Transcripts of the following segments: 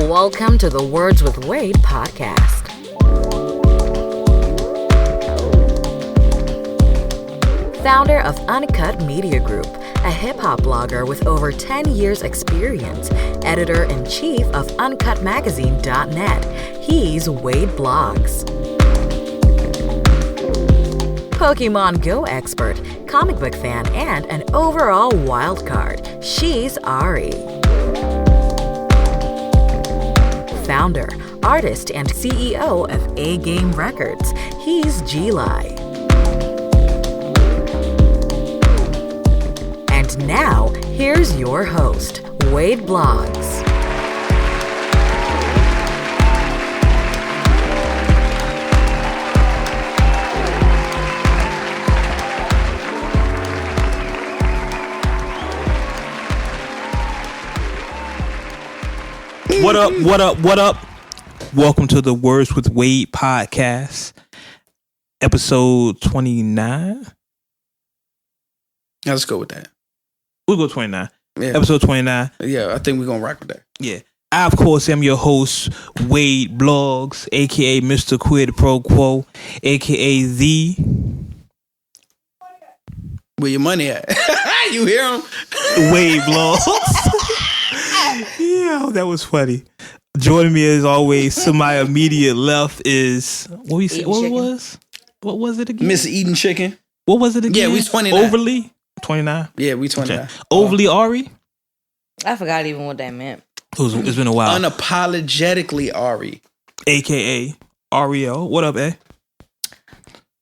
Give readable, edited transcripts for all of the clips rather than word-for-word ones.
Welcome to the Words with Wade podcast. Founder of Uncut Media Group, a hip-hop blogger with over 10 years experience, editor-in-chief of UncutMagazine.net, he's Wade Blogs. Pokemon Go expert, comic book fan, and an overall wild card, she's Ari. Founder, artist, and CEO of A Game Records, he's G-Lai. And now, here's your host, Wade Blogs. What up, what up, what up? Welcome to the Words with Wade podcast, episode 29. Let's go with that. We'll go 29. Yeah. Episode 29. Yeah, I think we're going to rock with that. Yeah. I, of course, am your host, Wade Blogs, a.k.a. Mr. Quid Pro Quo, a.k.a. the... Where your money at? You hear him? Wade Blogs. Yeah, that was funny. Joining me as always to my immediate left is what we said. What was it again? Miss Eating Chicken. What was it again? Yeah, we 29. Overly 29. Yeah, we 29. Okay. Overly Ari. I forgot even what that meant. It's been a while. Unapologetically Ari, AKA Ariel. What up, eh?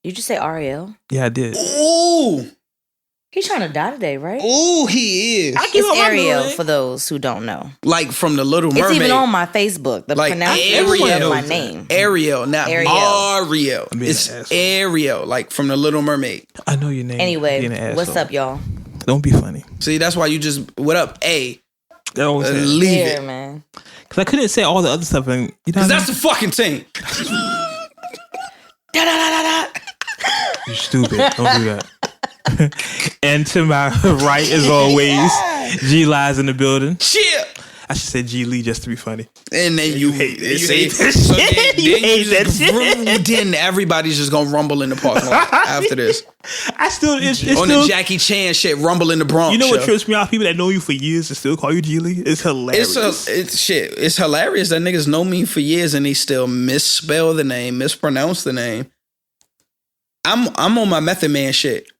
You just say Ariel? Yeah, I did. Ooh, He's trying to die today, right? ooh, he is. It's Ariel for those who don't know. Like from the Little Mermaid. It's even on my Facebook. The Like pronunciation Ariel. of my name. Ariel, not Ariel. Ariel. I'm being It's an asshole. Ariel, like from the Little Mermaid. I know your name. Anyway, Being an what's asshole. up, y'all? Don't be funny. See, that's why you just, what up, A? That always Leave Here, it. man. because I couldn't say all the other stuff, and you know, Because that's the fucking thing. you're stupid. Don't do that. And to my right, as always, G Lies in the building. Shit. I should say G Lee just to be funny. And then you hate it. that So shit. You hate that shit. Then everybody's just gonna rumble in the parking lot after this. I still, it's On still, the Jackie Chan shit, rumble in the Bronx. you know what show. trips me out? People that know you for years and still call you G Lee. It's hilarious. It's shit. It's hilarious that niggas know me for years and they still misspell the name, mispronounce the name. I'm on my Method Man shit.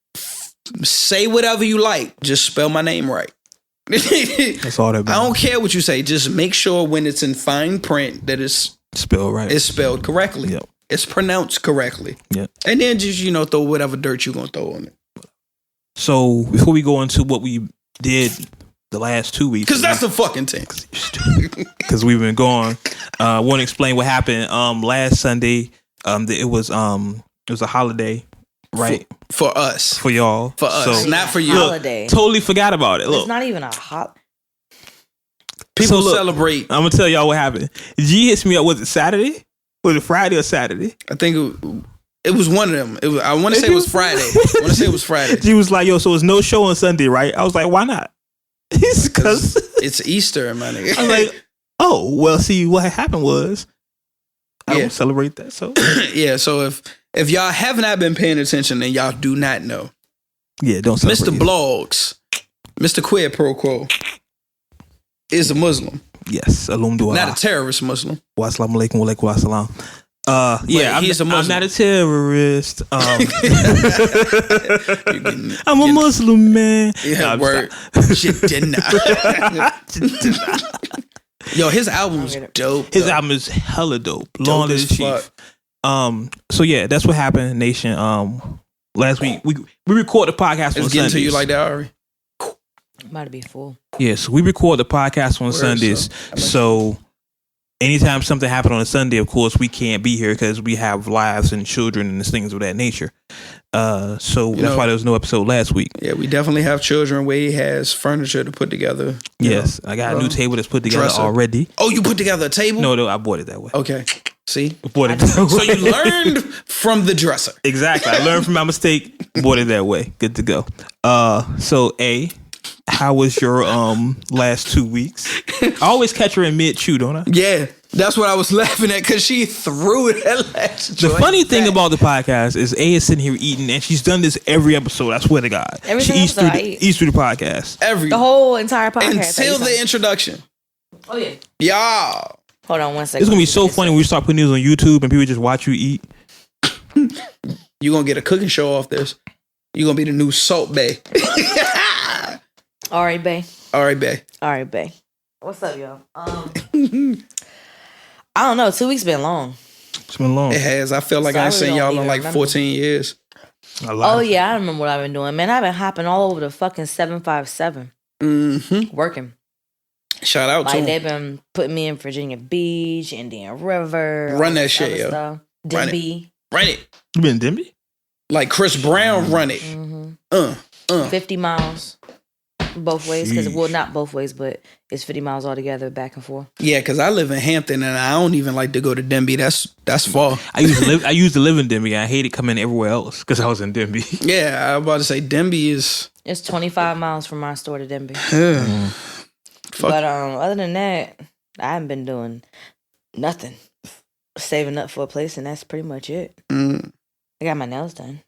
Say whatever you like, just spell my name right. That's all that I matters. don't care what you say. Just make sure when it's in fine print that it's Spell right. spelled correctly. Yep. It's pronounced correctly. Yep. And then just, throw whatever dirt you gonna throw on it. So before we go into what we did the last 2 weeks, Because that's the fucking thing. because we've been gone, I want to explain what happened last Sunday. It was a holiday, right? For us. For y'all. For us. So, Not for you. look, Holiday. totally forgot about it. Look, It's not even a hot. People so look, celebrate. I'm gonna tell y'all what happened. G hits me up. Was it Saturday? Was it Friday or Saturday? I think it was one of them. I want to say it was Friday. I want to say it was Friday. G was like, "Yo, so it's no show on Sunday, right?" I was like, "Why not?" It's because It's Easter, my nigga. I was like, "Oh, well, see, what happened was I Yeah. don't celebrate that." So Yeah, so if y'all have not been paying attention, then y'all do not know. yeah, don't celebrate. Mr. Blogs, Mr. Quid Pro Quo, is a Muslim, Yes, alhamdulillah. not a terrorist Muslim. Wa assalamu alaikum wa alaikum assalam. Yeah, he's a I'm Muslim. not a terrorist. You're getting- I'm a Muslim man. Yeah, Nah, I'm word. Shit, didn't Yo, his album's dope. His though. album is hella dope. Dope Long as as Chief. So yeah, that's what happened, Nation. Last week we record the podcast on It's getting Sundays. to you like that, Ari. About to be full. Yes, we record the podcast on Word, Sundays. So anytime something happened on a Sunday, of course we can't be here because we have lives and children and things of that nature. So that's why there was no episode last week. Yeah, we definitely have children. Wade has furniture to put together. Yes, I got a new table that's put together dresser. already. Oh, you put together a table? No, I bought it that way. Okay. See? Bought it that So way. you learned from the dresser. Exactly. I learned from my mistake. Bought it that way. Good to go. So A, how was your last 2 weeks? I always catch her in mid-chew, don't I? Yeah, that's what I was laughing at because she threw that last The joint funny thing back. about the podcast is A is sitting here eating, and she's done this every episode. I swear to God, Every she single episode I eat. eats through the podcast. The whole entire podcast. Until the introduction. Oh yeah. Y'all. Hold on 1 second. It's gonna be so funny when we start putting these on YouTube and people just watch you eat. You gonna get a cooking show off this. You gonna be the new Salt Bae. All right, bae. All right, Bae. All right, bae. What's up, y'all? I don't know. 2 weeks been long. It's been long. It has. I feel like I ain't seen y'all in like 14 years. Oh yeah, I remember what I've been doing, man. I've been hopping all over the fucking 757. Working. Shout out to Like they've them. been putting me in Virginia Beach, Indian River. Run that shit, yo. Stuff. Run it. Denby. Run it. You been in Denby? Like Chris Brown run it. 50 miles both ways. Because, well, not both ways, but it's 50 miles altogether back and forth. Yeah, because I live in Hampton and I don't even like to go to Denby. That's far. I used to live in Denby. I hated coming everywhere else because I was in Denby. Yeah, I was about to say Denby is. It's 25 miles from my store to Denby. Fuck. But other than that, I haven't been doing nothing. Saving up for a place, and that's pretty much it. I got my nails done.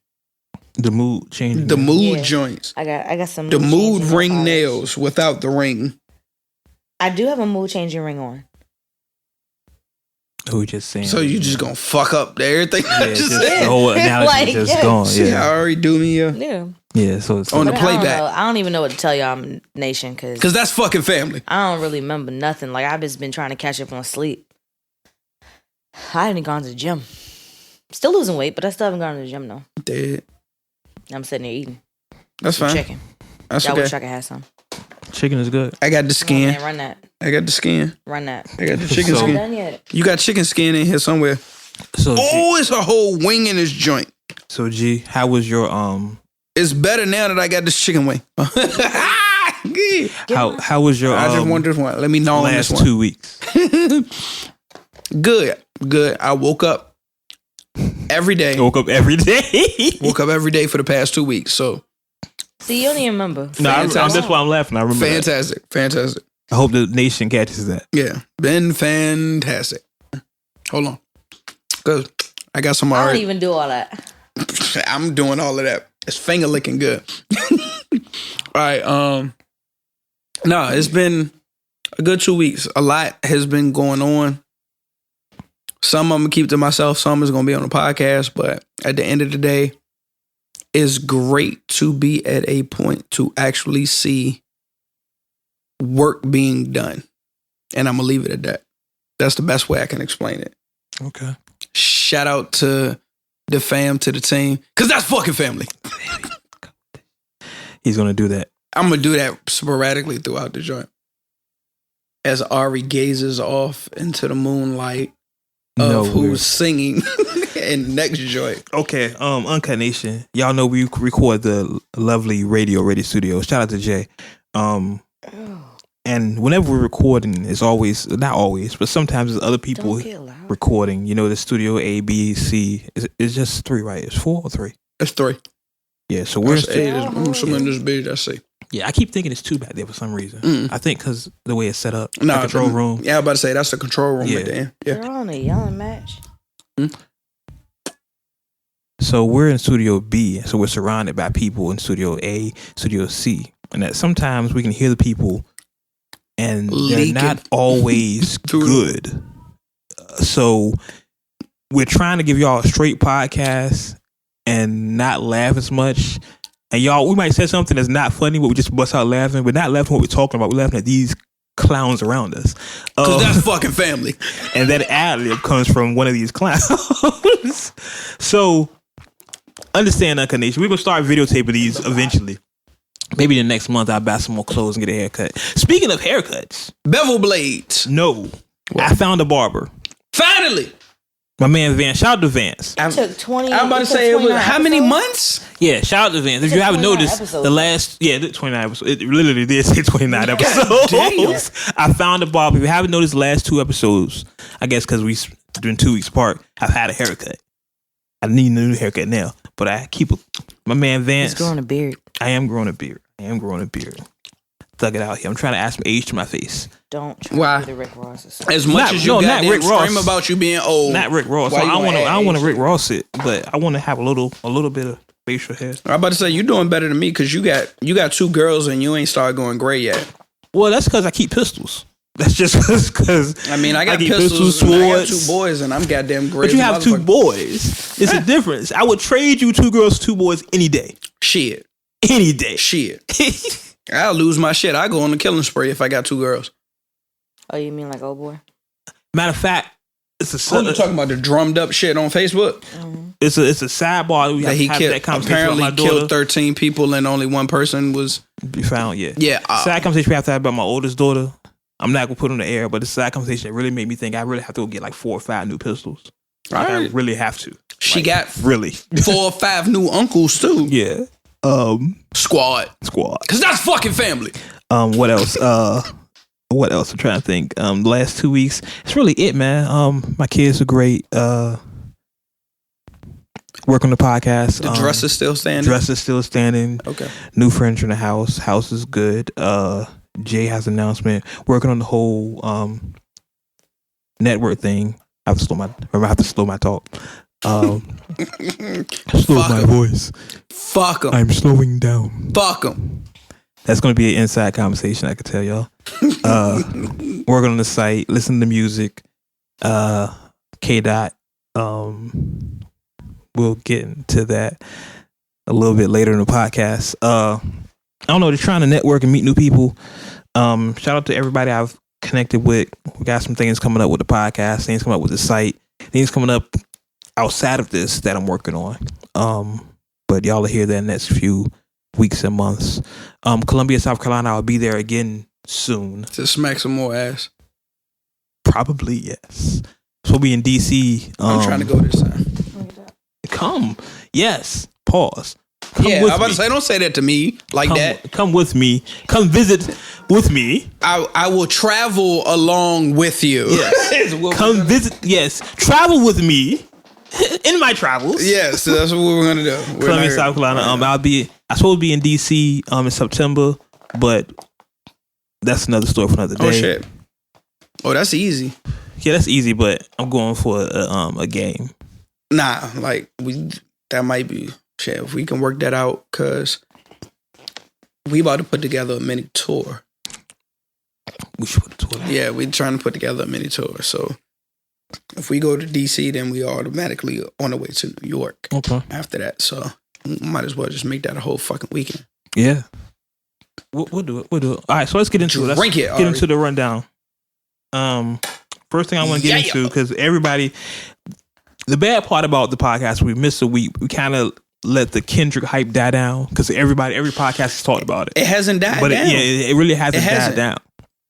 The mood changed. The mood Yeah. joints. I got some. The mood changing ring polish. nails without the ring. I do have a mood changing ring on. Who just saying? So you just gonna fuck up everything? I Yeah, just just said? the whole analogy Like, just yes. gone. See, Yeah, I already do me Yeah. yeah. So it's on the But playback. I don't even know what to tell y'all, nation, Because that's fucking family. I don't really remember nothing. Like I've just been trying to catch up on sleep. I haven't gone to the gym. Still losing weight, but I still haven't gone to the gym though. Dead. I'm sitting there eating. That's Some fine. chicken. That's Y'all okay. wish I could have some. chicken is good. I got the Come on, skin. man, run that. I got the skin. Run that. I got the chicken So- I'm skin. done yet. You got chicken skin in here somewhere. So Oh, it's a whole wing in this joint. so G, how was your It's better now that I got this chicken wing. Yeah. how was your I just want this one. Let me know on this last one. 2 weeks? Good. I woke up every day. Woke up every day. Woke up every day for the past 2 weeks. So See, you don't even remember. No, Fantastic. that's why I'm laughing. I remember. That. fantastic. I hope the nation catches that. Yeah, been fantastic. Hold on, cause I got some I don't already. even do all that. I'm doing all of that. It's finger licking good. All right. No, it's been a good 2 weeks. A lot has been going on. Some I'm gonna keep to myself. Some is gonna be on the podcast. But at the end of the day, it's great to be at a point to actually see work being done, and I'm gonna leave it at that. That's the best way I can explain it. Okay. Shout out to the fam, to the team, because that's fucking family. He's gonna do that. I'm gonna do that sporadically throughout the joint. As Ari gazes off into the moonlight of No, who's we're- singing in the next joint. Okay, Uncut Nation. Y'all know we record the lovely radio studio. Shout out to Jay. And whenever we're recording, it's always, not always, but sometimes there's other people Don't get loud. recording. You know, the studio A, B, C. It's just 3, right? It's 4 or 3? That's 3. Yeah, so we're That's 8. Someone this big. That's 6. yeah. I keep thinking it's 2 back there for some reason. I think because the way it's set up, No, the control room. Yeah, I was about to say that's the control room Yeah. at the end. Yeah. They're on a yelling match. So we're in Studio B, so we're surrounded by people in Studio A, Studio C, and that sometimes we can hear the people, and Leaking. they're not always good. So we're trying to give y'all a straight podcast and not laugh as much. And y'all, we might say something that's not funny, but we just bust out laughing. We're not laughing at what we're talking about. We're laughing at these clowns around us. Because that's fucking family. And that ad-lib comes from one of these clowns. So understand, Uncut Nation. We're going to start videotaping these eventually. Maybe the next month I'll buy some more clothes and get a haircut. Speaking of haircuts. Bevel blades. No. I found a barber. Finally. My man Vance. Shout out to Vance. It took 20. I'm about to it took say, it was 29 how many episodes? months? Yeah, shout out to Vance. If It you took haven't 29 noticed, episodes. the last, 29 episodes. It literally did say 29 episodes. damn. I found a barber. If you haven't noticed the last 2 episodes, I guess because we doing 2 weeks apart, I've had a haircut. I need a new haircut now, but I keep my man Vance. He's growing a beard. I am growing a beard. thug it out here. I'm trying to add some age to my face. Don't try Why? to be the Rick Ross. As much as you not Rick Ross. scream about you being old. Not Rick Ross. why So you I gonna don't want to add Rick Ross it, but I want to have a little bit of facial hair. I'm about to say you doing better than me because you got 2 girls and you ain't started going gray yet. Well, that's because I keep pistols. That's just because. I mean, I got keep pistols and I got swords. 2 boys, and I'm goddamn gray. But you have 2 boys. It's a difference. I would trade you 2 girls, 2 boys any day. Shit. Any day. Shit. I'll lose my shit. I go on the killing spree if I got 2 girls. Oh, you mean like old boy? Matter of fact, it's a. Oh, you talking about the drummed up shit on Facebook? Mm-hmm. It's a sidebar. We That he have killed, that conversation apparently with my daughter. killed 13 people and only 1 person was. Be found, yeah. Yeah. Side conversation we have to have about my oldest daughter. I'm not gonna put it on the air, but it's a side conversation that really made me think I really have to go get like 4 or 5 new pistols. Like, I really have to. She got really 4 or 5 new uncles too. Yeah. Squad. Cause that's fucking family. What else? What else? I'm trying to think. The last 2 weeks, it's really it, man. My kids are great. Work on the podcast. The dress is still standing. Dress is still standing. Okay. New furniture in the house. House is good. Jay has an announcement. Working on the whole network thing. I have to slow my talk. Slow my voice. Fuck them. I'm slowing down. Fuck them. That's going to be an inside conversation, I can tell y'all. Working on the site, listen to music. K. We'll get into that a little bit later in the podcast. I don't know, just trying to network and meet new people. Shout out to everybody I've connected with. We got some things coming up with the podcast, things coming up with the site, things coming up outside of this that I'm working on. But y'all will hear that in the next few weeks and months. Columbia, South Carolina, I'll be there again soon. To smack some more ass. Probably, yes. So we'll be in DC. I'm trying to go this time. Come. Yes. Pause. Come yeah, with I'm about me. to say, don't say that to me like that. Come with me. Come visit with me. I will travel along with you. Yes. Come visit. Yes. Travel with me in my travels. Yes, that's what we're gonna do. Columbia, South Carolina. I supposed to be in DC in September, but that's another story for another day. Oh shit. Oh, that's easy. Yeah, that's easy, but I'm going for a game. Nah, like that might be shit. If we can work that out, cause we about to put together a mini tour. We should put a tour. Yeah, we're trying to put together a mini tour. So if we go to DC, then we automatically on the way to New York. Okay. After that, so might as well just make that a whole fucking weekend. Yeah. We'll do it. We'll do it. All right, so let's get into it. Let's get into the rundown. First thing I want to get into, because everybody, the bad part about the podcast, we missed a week. We kind of let the Kendrick hype die down because every podcast has talked about it. It hasn't died down. It really hasn't died down.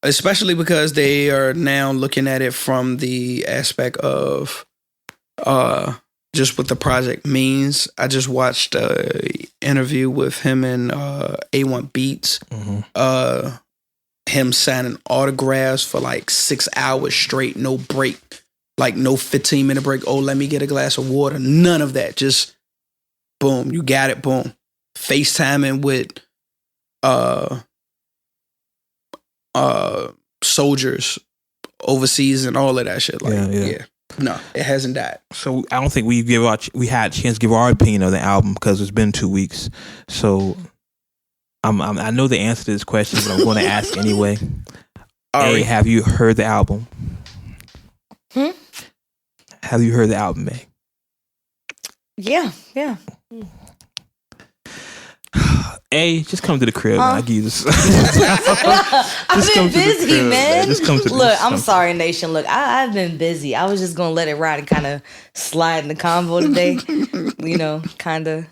Especially because they are now looking at it from the aspect of just what the project means. I just watched an interview with him and A1 Beats. Mm-hmm. Him signing autographs for like 6 hours straight, no break. Like no 15-minute break. Oh, let me get a glass of water. None of that. Just boom, you got it, boom. FaceTiming with soldiers overseas and all of that shit. Like, yeah. No, it hasn't died. So I don't think we had a chance to give our opinion of the album because it's been 2 weeks. So I know the answer to this question, but I'm going to ask anyway. Hey, have you heard the album? Have you heard the album, May? Yeah. Just come to the crib. Man. I give you this. I've been busy, man. Just come to Look, I'm sorry, Nation. Look, I've been busy. I was just gonna let it ride and kind of slide in the convo today. Kind of.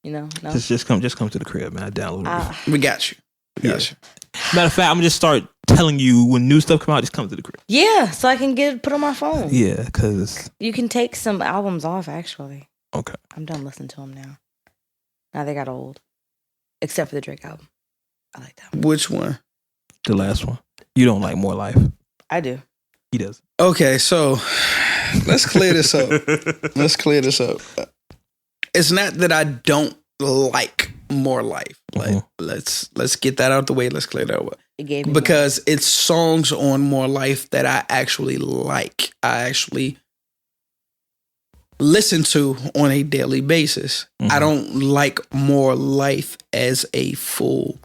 No. Just come to the crib, man. I download it. We got you. Matter of fact, I'm gonna just start telling you when new stuff come out. Just come to the crib. Yeah, so I can put on my phone. Yeah, because you can take some albums off. Actually, okay. I'm done listening to them now. Now they got old, except for the Drake album. I like that one. Which one? The last one. You don't like More Life? I do. He does. Okay, so let's clear this up. It's not that I don't like more life. Like let's get that out the way. Let's clear that up. It gave me Because it's songs on More Life that I actually like. I actually listen to on a daily basis. I don't like More Life as a full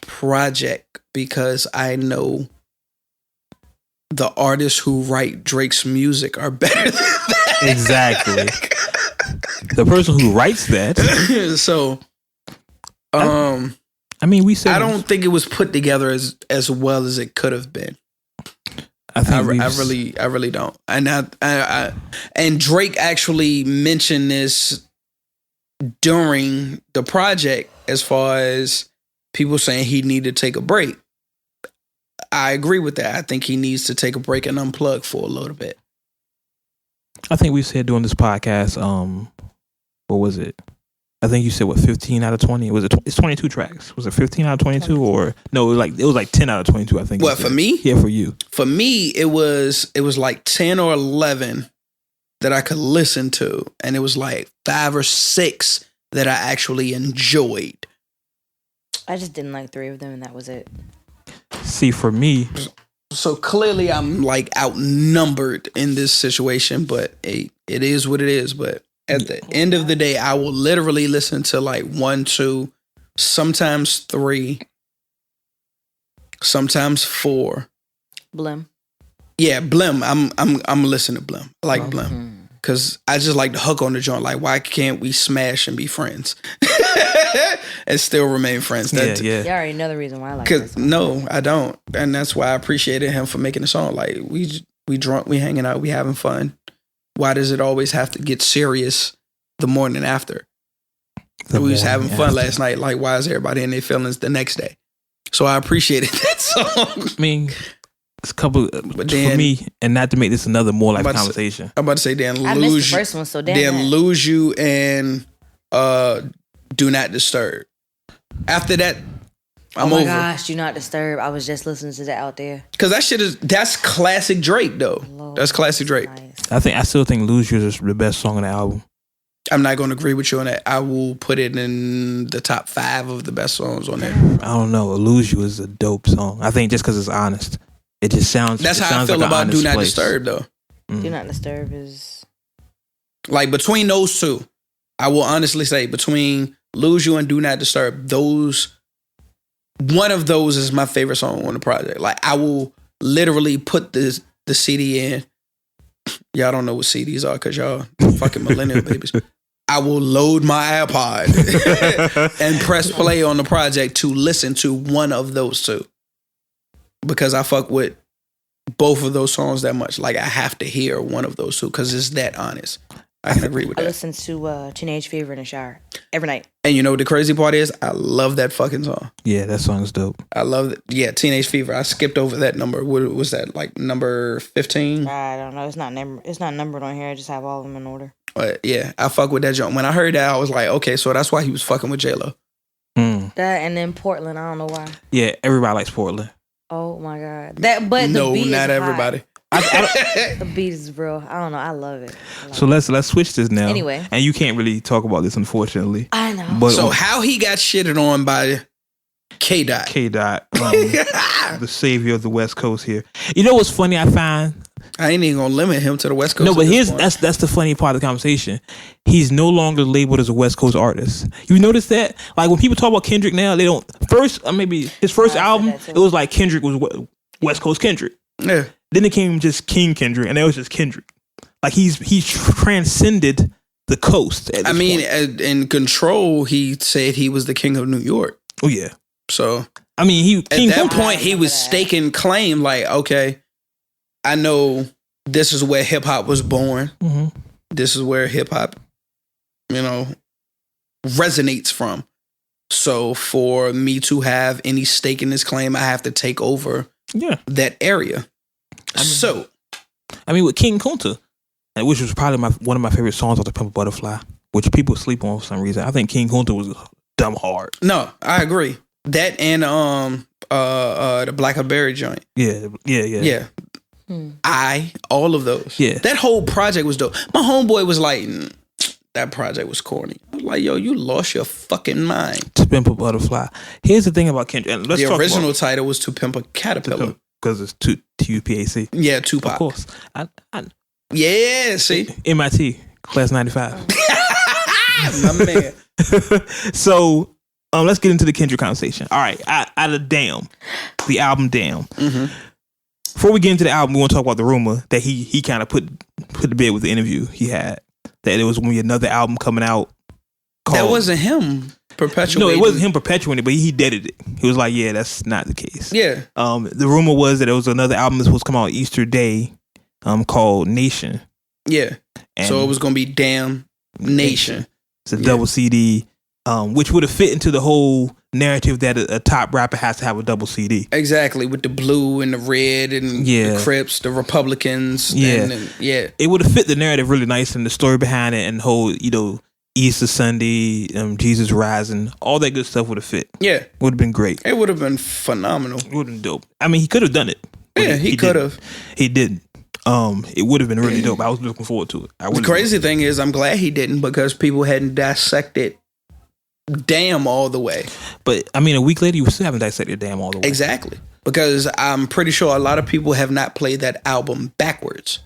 project because I know the artists who write Drake's music are better than that. Exactly. The person who writes that. So, I mean, we said I don't think it was put together as well as it could have been. I really don't. And and Drake actually mentioned this during the project as far as people saying he needed to take a break. I agree with that. I think he needs to take a break and unplug for a little bit. I think we said during this podcast, what was it? I think you said 15 out of 20. It's 22 tracks. Was it 15 out of 22 or no? It was like 10 out of 22. I think. What for me? Yeah, for you. For me, it was like 10 or 11 that I could listen to, and it was like 5 or 6 that I actually enjoyed. I just didn't like 3 of them, and that was it. See, for me, so clearly I'm like outnumbered in this situation, but it is what it is. But at the end of the day, I will literally listen to like 1, 2, sometimes 3, sometimes 4. Blim. Yeah, Blim. I'm listening to Blim. I like Blim because I just like the hook on the joint. Like, why can't we smash and be friends and still remain friends? yeah. You already know the reason why I like this. No, I don't, and that's why I appreciated him for making the song. Like, we drunk, we hanging out, we having fun. Why does it always have to get serious the morning after? We was having fun last night. Like, why is everybody in their feelings the next day? So I appreciated that song. I mean, it's a couple but then, for me, and not to make this another More Life conversation. I'm about to say, I missed the first one, so damn. Lose You and Do Not Disturb. After that, I'm over. Oh my gosh, Do Not Disturb. I was just listening to that out there. Because that's classic Drake, though. Lord, that's classic Drake. Nice. I still think Lose You is the best song on the album. I'm not going to agree with you on that. I will put it in the top 5 of the best songs on there. I don't know. Lose You is a dope song. I think just because it's honest. It just sounds. That's how I feel about Do Not Disturb, though. Do Not Disturb is like between those two. I will honestly say between Lose You and Do Not Disturb, one of those is my favorite song on the project. Like, I will literally put the CD in. Y'all don't know what CDs are because y'all fucking millennial babies. I will load my iPod and press play on the project to listen to one of those two. Because I fuck with both of those songs that much. Like, I have to hear one of those two because it's that honest. I can agree with that. I listen to Teenage Fever in the shower every night. And you know what the crazy part is? I love that fucking song. Yeah, that song is dope. I love it. Yeah, Teenage Fever. I skipped over that number. What was that, like number 15? I don't know. It's not numbered on here. I just have all of them in order. But yeah, I fuck with that joint. When I heard that, I was like, okay, so that's why he was fucking with J-Lo. That and then Portland. I don't know why. Yeah, everybody likes Portland. Oh my god! But no, the beat not is everybody. The beat is real. I don't know. I love it. So let's switch this now. Anyway, and you can't really talk about this, unfortunately. I know. But so how he got shitted on by K Dot? The savior of the West Coast here. You know what's funny? I find I ain't even gonna limit him to the West Coast. No, but that's the funny part of the conversation. He's no longer labeled as a West Coast artist. You notice that? Like when people talk about Kendrick now, they don't maybe his first album. It was like Kendrick was West Coast Kendrick. Yeah. Then it came just King Kendrick, and it was just Kendrick. Like he's transcended the coast. I mean, in Control, he said he was the king of New York. Oh yeah. So I mean, at that point he was staking claim. Like, okay, I know this is where hip hop was born. Mm-hmm. This is where hip hop, resonates from. So for me to have any stake in this claim, I have to take over that area. I mean, with King Kunta, which was probably one of my favorite songs of the Pimp a Butterfly, which people sleep on for some reason. I think King Kunta was dumb hard. No, I agree. That and the Blackberry joint. Yeah. All of those. Yeah. That whole project was dope. My homeboy was like, that project was corny. I was like, yo, you lost your fucking mind. To Pimp a Butterfly. Here's the thing about Kendrick. And let's The talk original about, title was To Pimp a Caterpillar. because it's Tupac. Yeah, Tupac. Of course. Yeah, see? MIT, class 95. My man. So, let's get into the Kendrick conversation. All right, out of Damn, the album Damn. Mm-hmm. Before we get into the album, we want to talk about the rumor that he kind of put to bed with the interview he had, that there was going to be another album coming out. That wasn't him perpetuating. No, it wasn't him perpetuating it, but he deaded it. He was like, yeah, that's not the case. Yeah. The rumor was that there was another album that was supposed to come out Easter Day, called Nation. Yeah. And so it was going to be Damn Nation. It's a double CD, which would have fit into the whole narrative that a top rapper has to have a double CD. Exactly, with the blue and the red and the Crips, the Republicans. Yeah. Yeah. It would have fit the narrative really nice, and the story behind it, and the whole, Easter Sunday, Jesus Rising, all that good stuff would have fit. Yeah. Would have been great. It would have been phenomenal. It would have been dope. I mean, he could have done it. Yeah, he could have. He didn't. It would have been really dope. I was looking forward to it. The crazy thing is, I'm glad he didn't, because people hadn't dissected Damn all the way. But, I mean, a week later, you still haven't dissected Damn all the way. Exactly. Because I'm pretty sure a lot of people have not played that album backwards.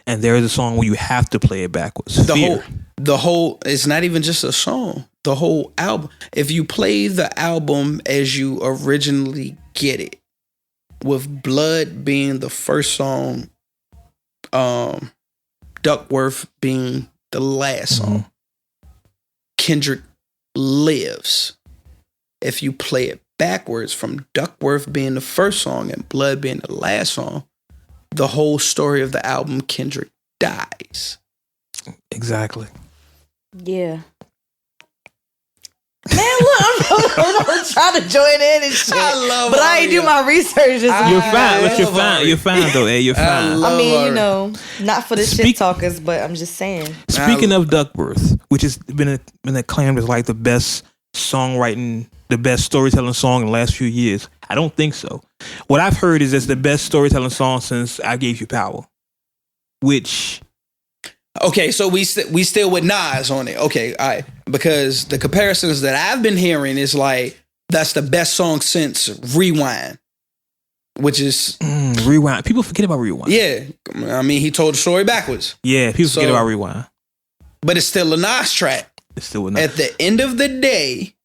And there is a song where you have to play it backwards. The whole, it's not even just a song. The whole album. If you play the album as you originally get it, with Blood being the first song, Duckworth being the last song, Kendrick Lives. If you play it backwards from Duckworth being the first song and Blood being the last song, the whole story of the album, Kendrick dies. Exactly. Yeah. Man, look, I'm trying to join in and shit. I ain't do my research. You're fine. You're fine though, You're fine. I mean, not for the shit talkers, but I'm just saying. Speaking of Duckworth, which has been acclaimed as like the best songwriting, the best storytelling song in the last few years, I don't think so. What I've heard is it's the best storytelling song since I Gave You Power, which... Okay, so we still with Nas on it. Okay, all right. Because the comparisons that I've been hearing is like, that's the best song since Rewind. Which is... Rewind. People forget about Rewind. Yeah. I mean, he told the story backwards. Yeah, people forget about Rewind. But it's still a Nas track. It's still a Nas. At the end of the day,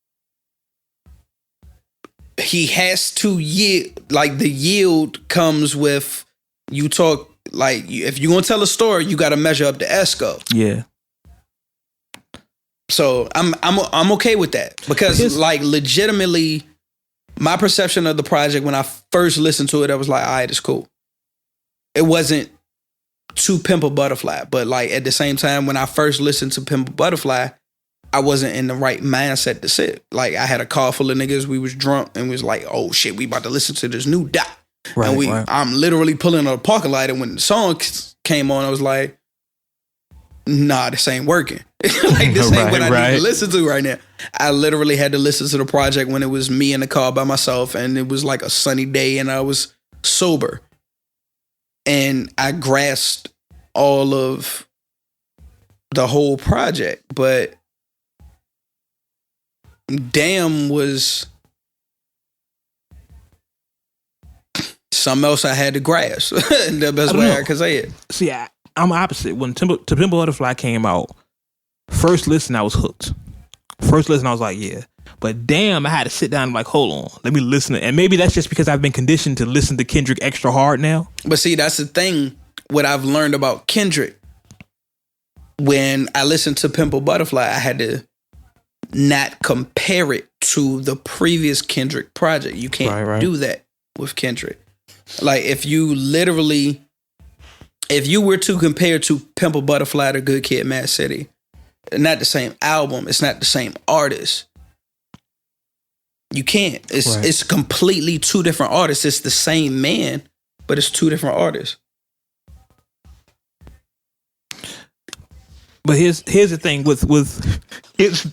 he has to yield. Like, the yield comes with, you talk... Like, if you're going to tell a story, you got to measure up to Esco. Yeah. So I'm okay with that, because like, legitimately, my perception of the project when I first listened to it, I was like, all right, it's cool. It wasn't To Pimp a Butterfly, but like, at the same time, when I first listened to Pimp a Butterfly, I wasn't in the right mindset to sit. Like, I had a car full of niggas. We was drunk and was like, oh shit, we about to listen to this new dot. Right, and I'm literally pulling a parking light, and when the song came on, I was like, nah, this ain't working. Like, this ain't what I need to listen to right now. I literally had to listen to the project when it was me in the car by myself, and it was like a sunny day, and I was sober. And I grasped all of the whole project, but Damn was... something else I had to grasp. The best way I can say it. See, I'm opposite. When To Pimp a Butterfly came out, first listen, I was hooked. First listen, I was like, yeah. But Damn, I had to sit down and like, hold on, let me listen. And maybe that's just because I've been conditioned to listen to Kendrick extra hard now. But see, that's the thing. What I've learned about Kendrick, when I listened to Pimp a Butterfly, I had to not compare it to the previous Kendrick project. You can't do that with Kendrick. Like, if you were to compare to Pimp a Butterfly to Good Kid, Mad City, not the same album, it's not the same artist. You can't. It's completely two different artists. It's the same man, but it's two different artists. But here's the thing with here's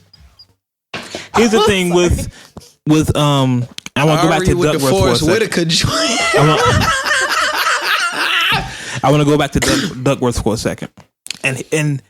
the thing with I want to go back to Duckworth for a second. I want to go back to Duckworth for a second. And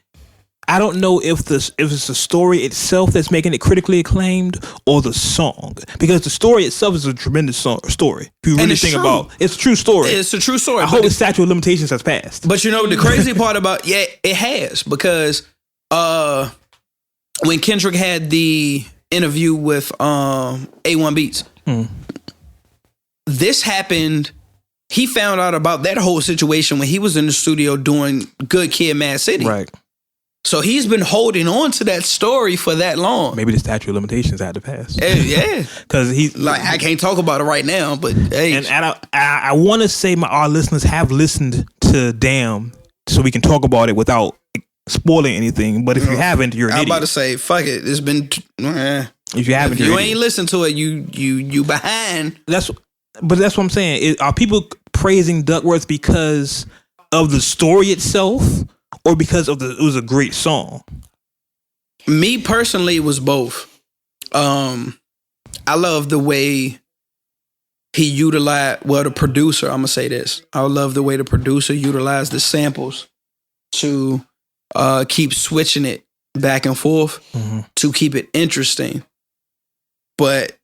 I don't know if it's the story itself that's making it critically acclaimed or the song, because the story itself is a tremendous story. If you really think about it's a true story. It's a true story. I hope the statute of limitations has passed. But you know the crazy part about it has, because when Kendrick had the interview with A1 Beats, this happened. He found out about that whole situation when he was in the studio doing Good Kid, Mad City. Right. So he's been holding on to that story for that long. Maybe the statute of limitations had to pass. Yeah. Because he's like, I can't talk about it right now, but hey. And I want to say our listeners have listened to Damn, so we can talk about it without spoiling anything. But if you haven't, you're an idiot. I'm about to say, fuck it. It's been... if you haven't, you ain't listened to it, you behind. That's what I'm saying. Are people praising Duckworth because of the story itself, or because of it was a great song? Me personally, it was both. I love the way he utilized, the producer, I'm gonna say this. I love the way the producer utilized the samples to keep switching it back and forth to keep it interesting. But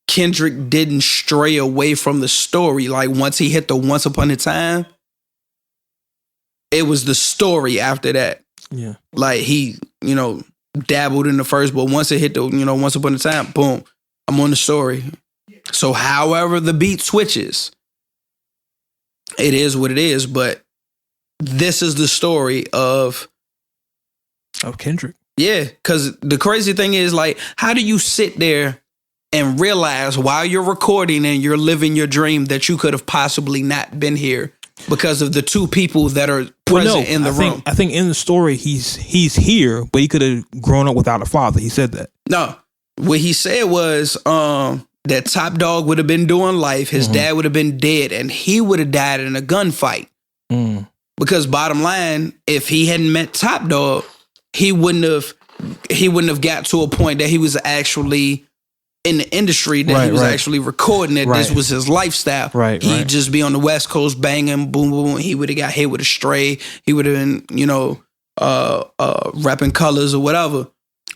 Kendrick didn't stray away from the story. Like, once he hit the Once Upon a Time, it was the story after that. Yeah. Like, he, dabbled in the first, but once it hit the, Once Upon a Time, boom, I'm on the story. So however the beat switches, it is what it is, but this is the story of Kendrick. Yeah, because the crazy thing is, like, how do you sit there and realize while you're recording and you're living your dream that you could have possibly not been here because of the two people that are present in the room? I think in the story he's here, but he could have grown up without a father. He said that. No, what he said was that Top Dog would have been doing life, his dad would have been dead, and he would have died in a gunfight. Because bottom line, if he hadn't met Top Dog, he wouldn't have got to a point that he was actually in the industry, that he was actually recording, that this was his lifestyle. He'd just be on the West Coast banging, boom, boom, boom. He would have got hit with a stray. He would have been, rapping Colors or whatever.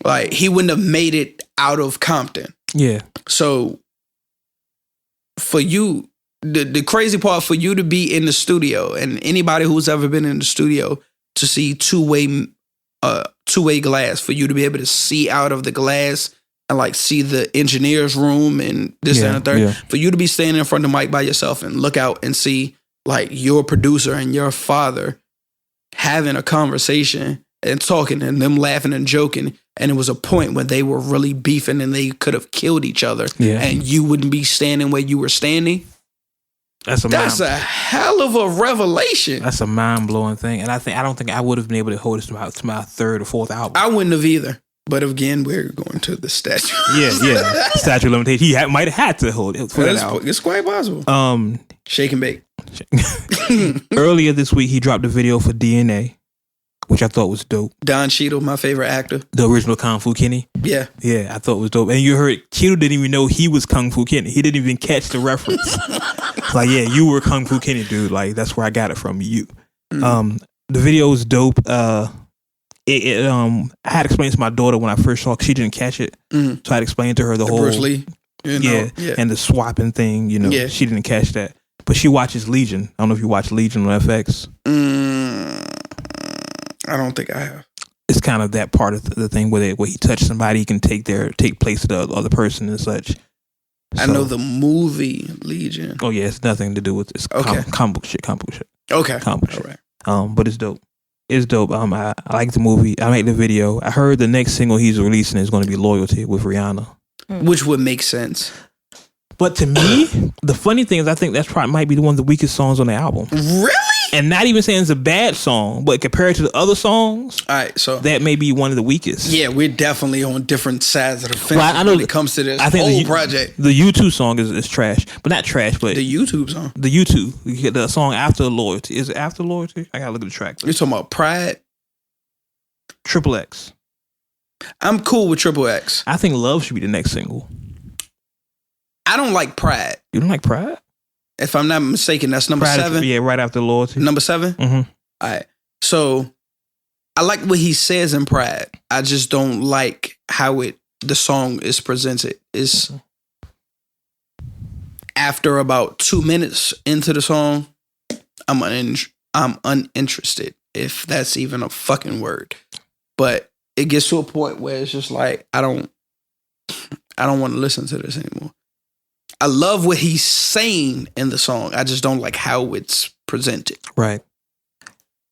Like, he wouldn't have made it out of Compton. Yeah. So for you, the crazy part, for you to be in the studio, and anybody who's ever been in the studio, to see two-way glass, for you to be able to see out of the glass and like see the engineer's room and this and the third, for you to be standing in front of the mic by yourself and look out and see like your producer and your father having a conversation and talking and them laughing and joking, and it was a point when they were really beefing and they could have killed each other, and you wouldn't be standing where you were standing. That's a hell of a revelation. That's a mind-blowing thing. And I don't think I would have been able to hold this to my third or fourth album. I wouldn't have either. But again, we're going to the statute. Yeah. Statute of limitations. He might have had to hold it for that album. It's quite possible. Shake and bake. Earlier this week, he dropped a video for DNA, which I thought was dope. Don Cheadle, my favorite actor. The original Kung Fu Kenny. Yeah. Yeah, I thought it was dope. And you heard Cheadle didn't even know he was Kung Fu Kenny. He didn't even catch the reference. Like, yeah, you were Kung Fu Kenny, dude. Like, that's where I got it from, you. The video was dope. I had explained to my daughter when I first saw it, 'cause she didn't catch it. So I had explained to her the whole Bruce Lee. And the swapping thing, she didn't catch that. But she watches Legion. I don't know if you watch Legion on FX. I don't think I have. It's kind of that part of the thing where he touched somebody, he can take place of the other person and such. I know the movie Legion. Oh yeah, it's nothing to do with this comic book shit. Okay. Comic book shit. But it's dope. It's dope. I like the movie. I like the video. I heard the next single he's releasing is going to be Loyalty with Rihanna. Which would make sense. But to me, the funny thing is I think that's probably might be one of the weakest songs on the album. Really? And not even saying it's a bad song, but compared to the other songs, all right, so that may be one of the weakest. Yeah, we're definitely on different sides of the fence when it comes to this whole project. The U2 song is trash, but not trash, but the YouTube song. The U2, the song After Loyalty. Is it After Loyalty? I gotta look at the track. You're talking about Pride? Triple X. I'm cool with Triple X. I think Love should be the next single. I don't like Pride. You don't like Pride? If I'm not mistaken, that's number 7. Yeah, right after Loyalty. Number 7? Mm-hmm. All right. So I like what he says in Pride. I just don't like how the song is presented. It's after about 2 minutes into the song, I'm uninterested, if that's even a fucking word. But it gets to a point where it's just like I don't want to listen to this anymore. I love what he's saying in the song. I just don't like how it's presented. Right.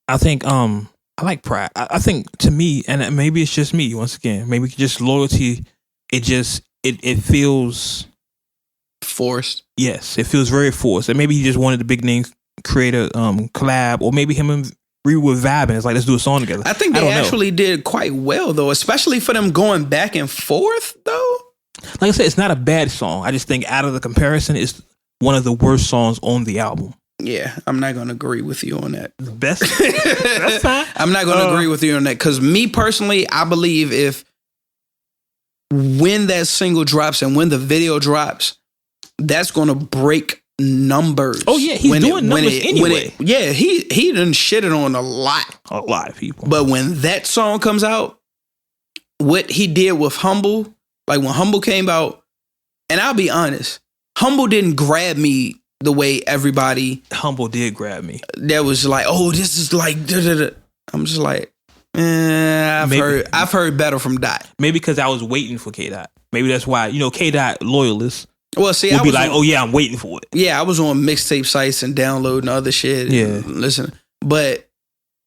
I think I like Pride. I think to me, and maybe it's just me once again, maybe just loyalty, it feels forced. Yes, it feels very forced. And maybe he just wanted the big name creator collab, or maybe him and Ree were vibing. It's like, let's do a song together. I think they actually did quite well though, especially for them going back and forth though. Like I said, it's not a bad song. I just think out of the comparison, it's one of the worst songs on the album. Yeah, I'm not going to agree with you on that. Best time? I'm not going to agree with you on that because me personally, I believe when that single drops and when the video drops, that's going to break numbers. Oh yeah, he's doing numbers anyway. He done shitted on a lot of people. But when that song comes out, what he did with Humble, like when Humble came out, and I'll be honest, Humble didn't grab me the way everybody. Humble did grab me. That was like, oh, this is like, da-da-da. I'm just like, I've heard better from Dot. Maybe because I was waiting for K Dot. Maybe that's why, K Dot loyalists. Well, see, would be like, oh yeah, I'm waiting for it. Yeah, I was on mixtape sites and downloading other shit. Yeah, listen, but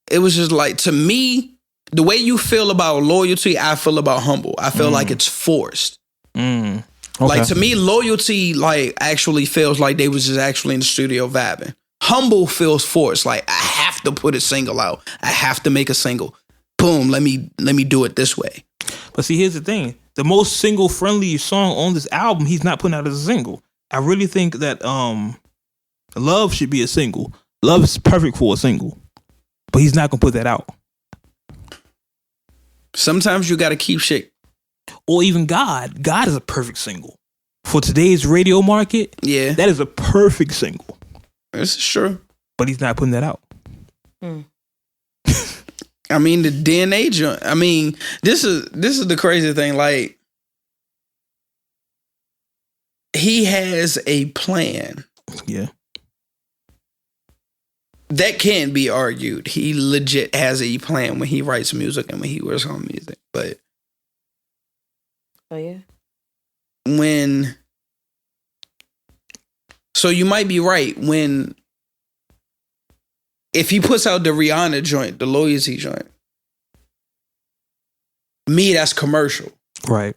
it was just like, to me, the way you feel about loyalty, I feel about Humble. I feel like it's forced. Okay. Like, to me, loyalty like actually feels like they was just actually in the studio vibing. Humble feels forced. Like, I have to put a single out. I have to make a single. Boom, let me do it this way. But see, here's the thing. The most single-friendly song on this album, he's not putting out as a single. I really think that Love should be a single. Love is perfect for a single. But he's not going to put that out. Sometimes you got to keep shit. Or even God. God is a perfect single. For today's radio market, yeah, that is a perfect single. This is true. But he's not putting that out. I mean, the DNA joint. I mean, this is the crazy thing. Like, he has a plan. Yeah. That can't be argued. He legit has a plan when he writes music and when he works on music. But oh yeah. So you might be right if he puts out the Rihanna joint, the loyalty joint, that's commercial. Right.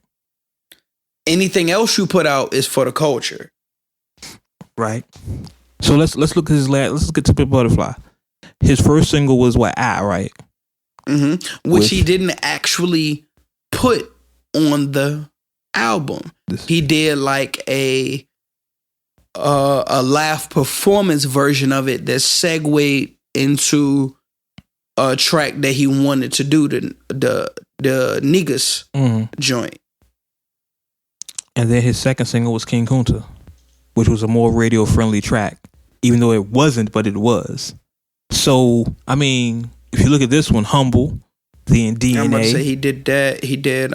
Anything else you put out is for the culture. Right. So let's look at let's look at Tip of Butterfly. His first single was right? Mm-hmm. Which he didn't actually put on the album. He did like a live performance version of it that segued into a track that he wanted to do, the Niggas joint. And then his second single was King Kunta, which was a more radio friendly track, even though it wasn't, but it was. So, I mean, if you look at this one, Humble, then DNA. I'm about to say he did that. He did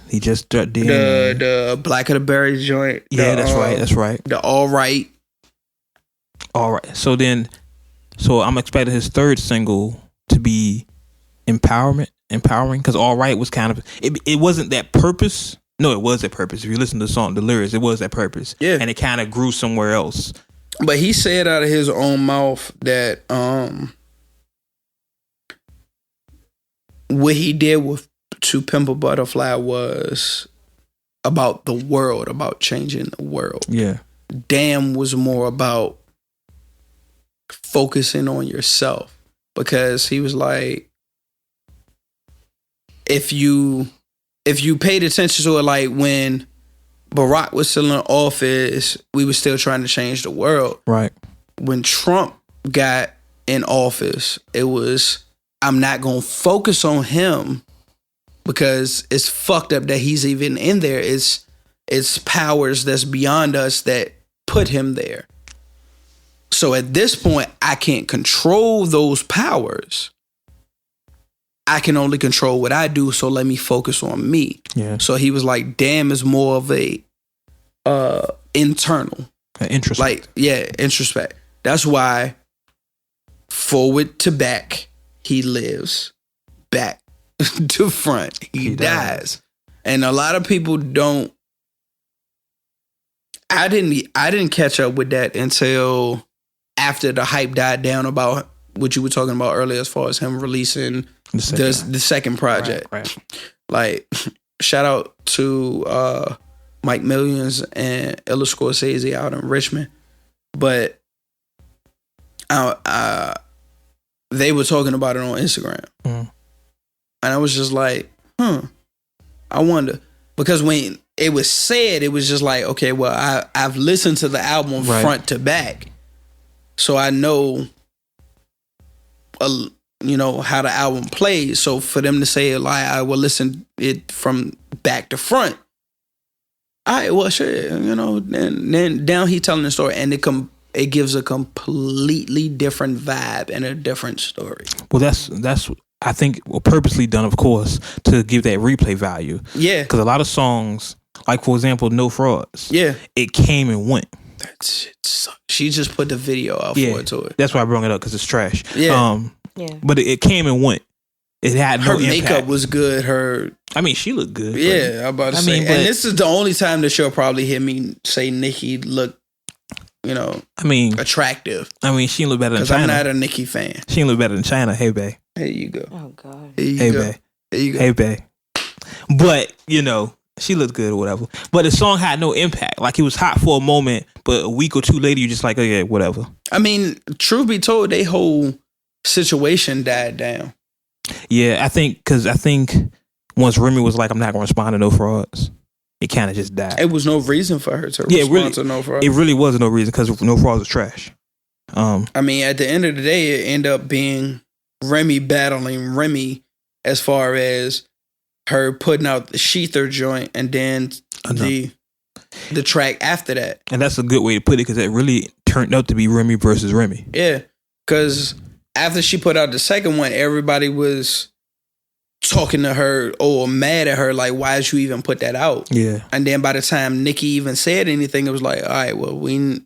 he just did the Black of the Berries joint. Yeah, that's right. The All Right. So I'm expecting his third single to be empowering, because All Right was kind of it wasn't that purpose. No, it was that purpose. If you listen to the song, the lyrics, it was that purpose. Yeah, and it kind of grew somewhere else. But he said out of his own mouth that what he did with To Pimp a Butterfly was about the world, about changing the world. Yeah. Damn was more about focusing on yourself, because he was like, if you paid attention to it, like when Barack was still in office, we were still trying to change the world. Right. When Trump got in office, it was, I'm not going to focus on him because it's fucked up that he's even in there. It's powers that's beyond us that put him there. So at this point, I can't control those powers. I can only control what I do, so let me focus on me. Yeah. So he was like, damn is more of a internal. Introspect. Like, yeah, introspect. That's why forward to back, he lives. Back to front, he dies. And a lot of people don't. I didn't catch up with that until after the hype died down about what you were talking about earlier, as far as him releasing the second project. Right. Like, shout out to Mike Millions and Illa Scorsese out in Richmond, but they were talking about it on Instagram, and I was just like, I wonder, because when it was said, it was just like, okay, well, I've listened to the album front to back, so I know, how the album plays. So for them to say, like, I will listen it from back to front, all right, well, shit, then down he telling the story, and it gives a completely different vibe and a different story. Well, that's I think purposely done, of course, to give that replay value. Yeah, because a lot of songs, like for example, No Frauds. Yeah, it came and went. That shit sucks. She just put the video out for it to it. That's why I brought it up, because it's trash. Yeah, but it came and went. It had no impact. Her makeup was good. She looked good. Yeah, I'm about to say. And this is the only time that she'll probably hear me say Nicki look, attractive. She didn't look better than China. I'm not a Nicki fan. She didn't look better than China. Hey, bae. There you go. Oh, God. Hey, bae. Hey, bae. But, she looked good or whatever. But the song had no impact. Like, it was hot for a moment, but a week or two later, you're just like, okay, whatever. Truth be told, they whole situation died down. Yeah, I think once Remy was like, I'm not going to respond to No Frauds, it kind of just died. It was no reason for her to respond to No Frauds. It really was no reason, because No Frauds was trash. At the end of the day, it ended up being Remy battling Remy, as far as her putting out the Sheether joint and then the track after that. And that's a good way to put it, because it really turned out to be Remy versus Remy. Yeah, because after she put out the second one, everybody was talking to her or mad at her, like, why did you even put that out? Yeah. And then by the time Nicki even said anything, it was like, all right, well, we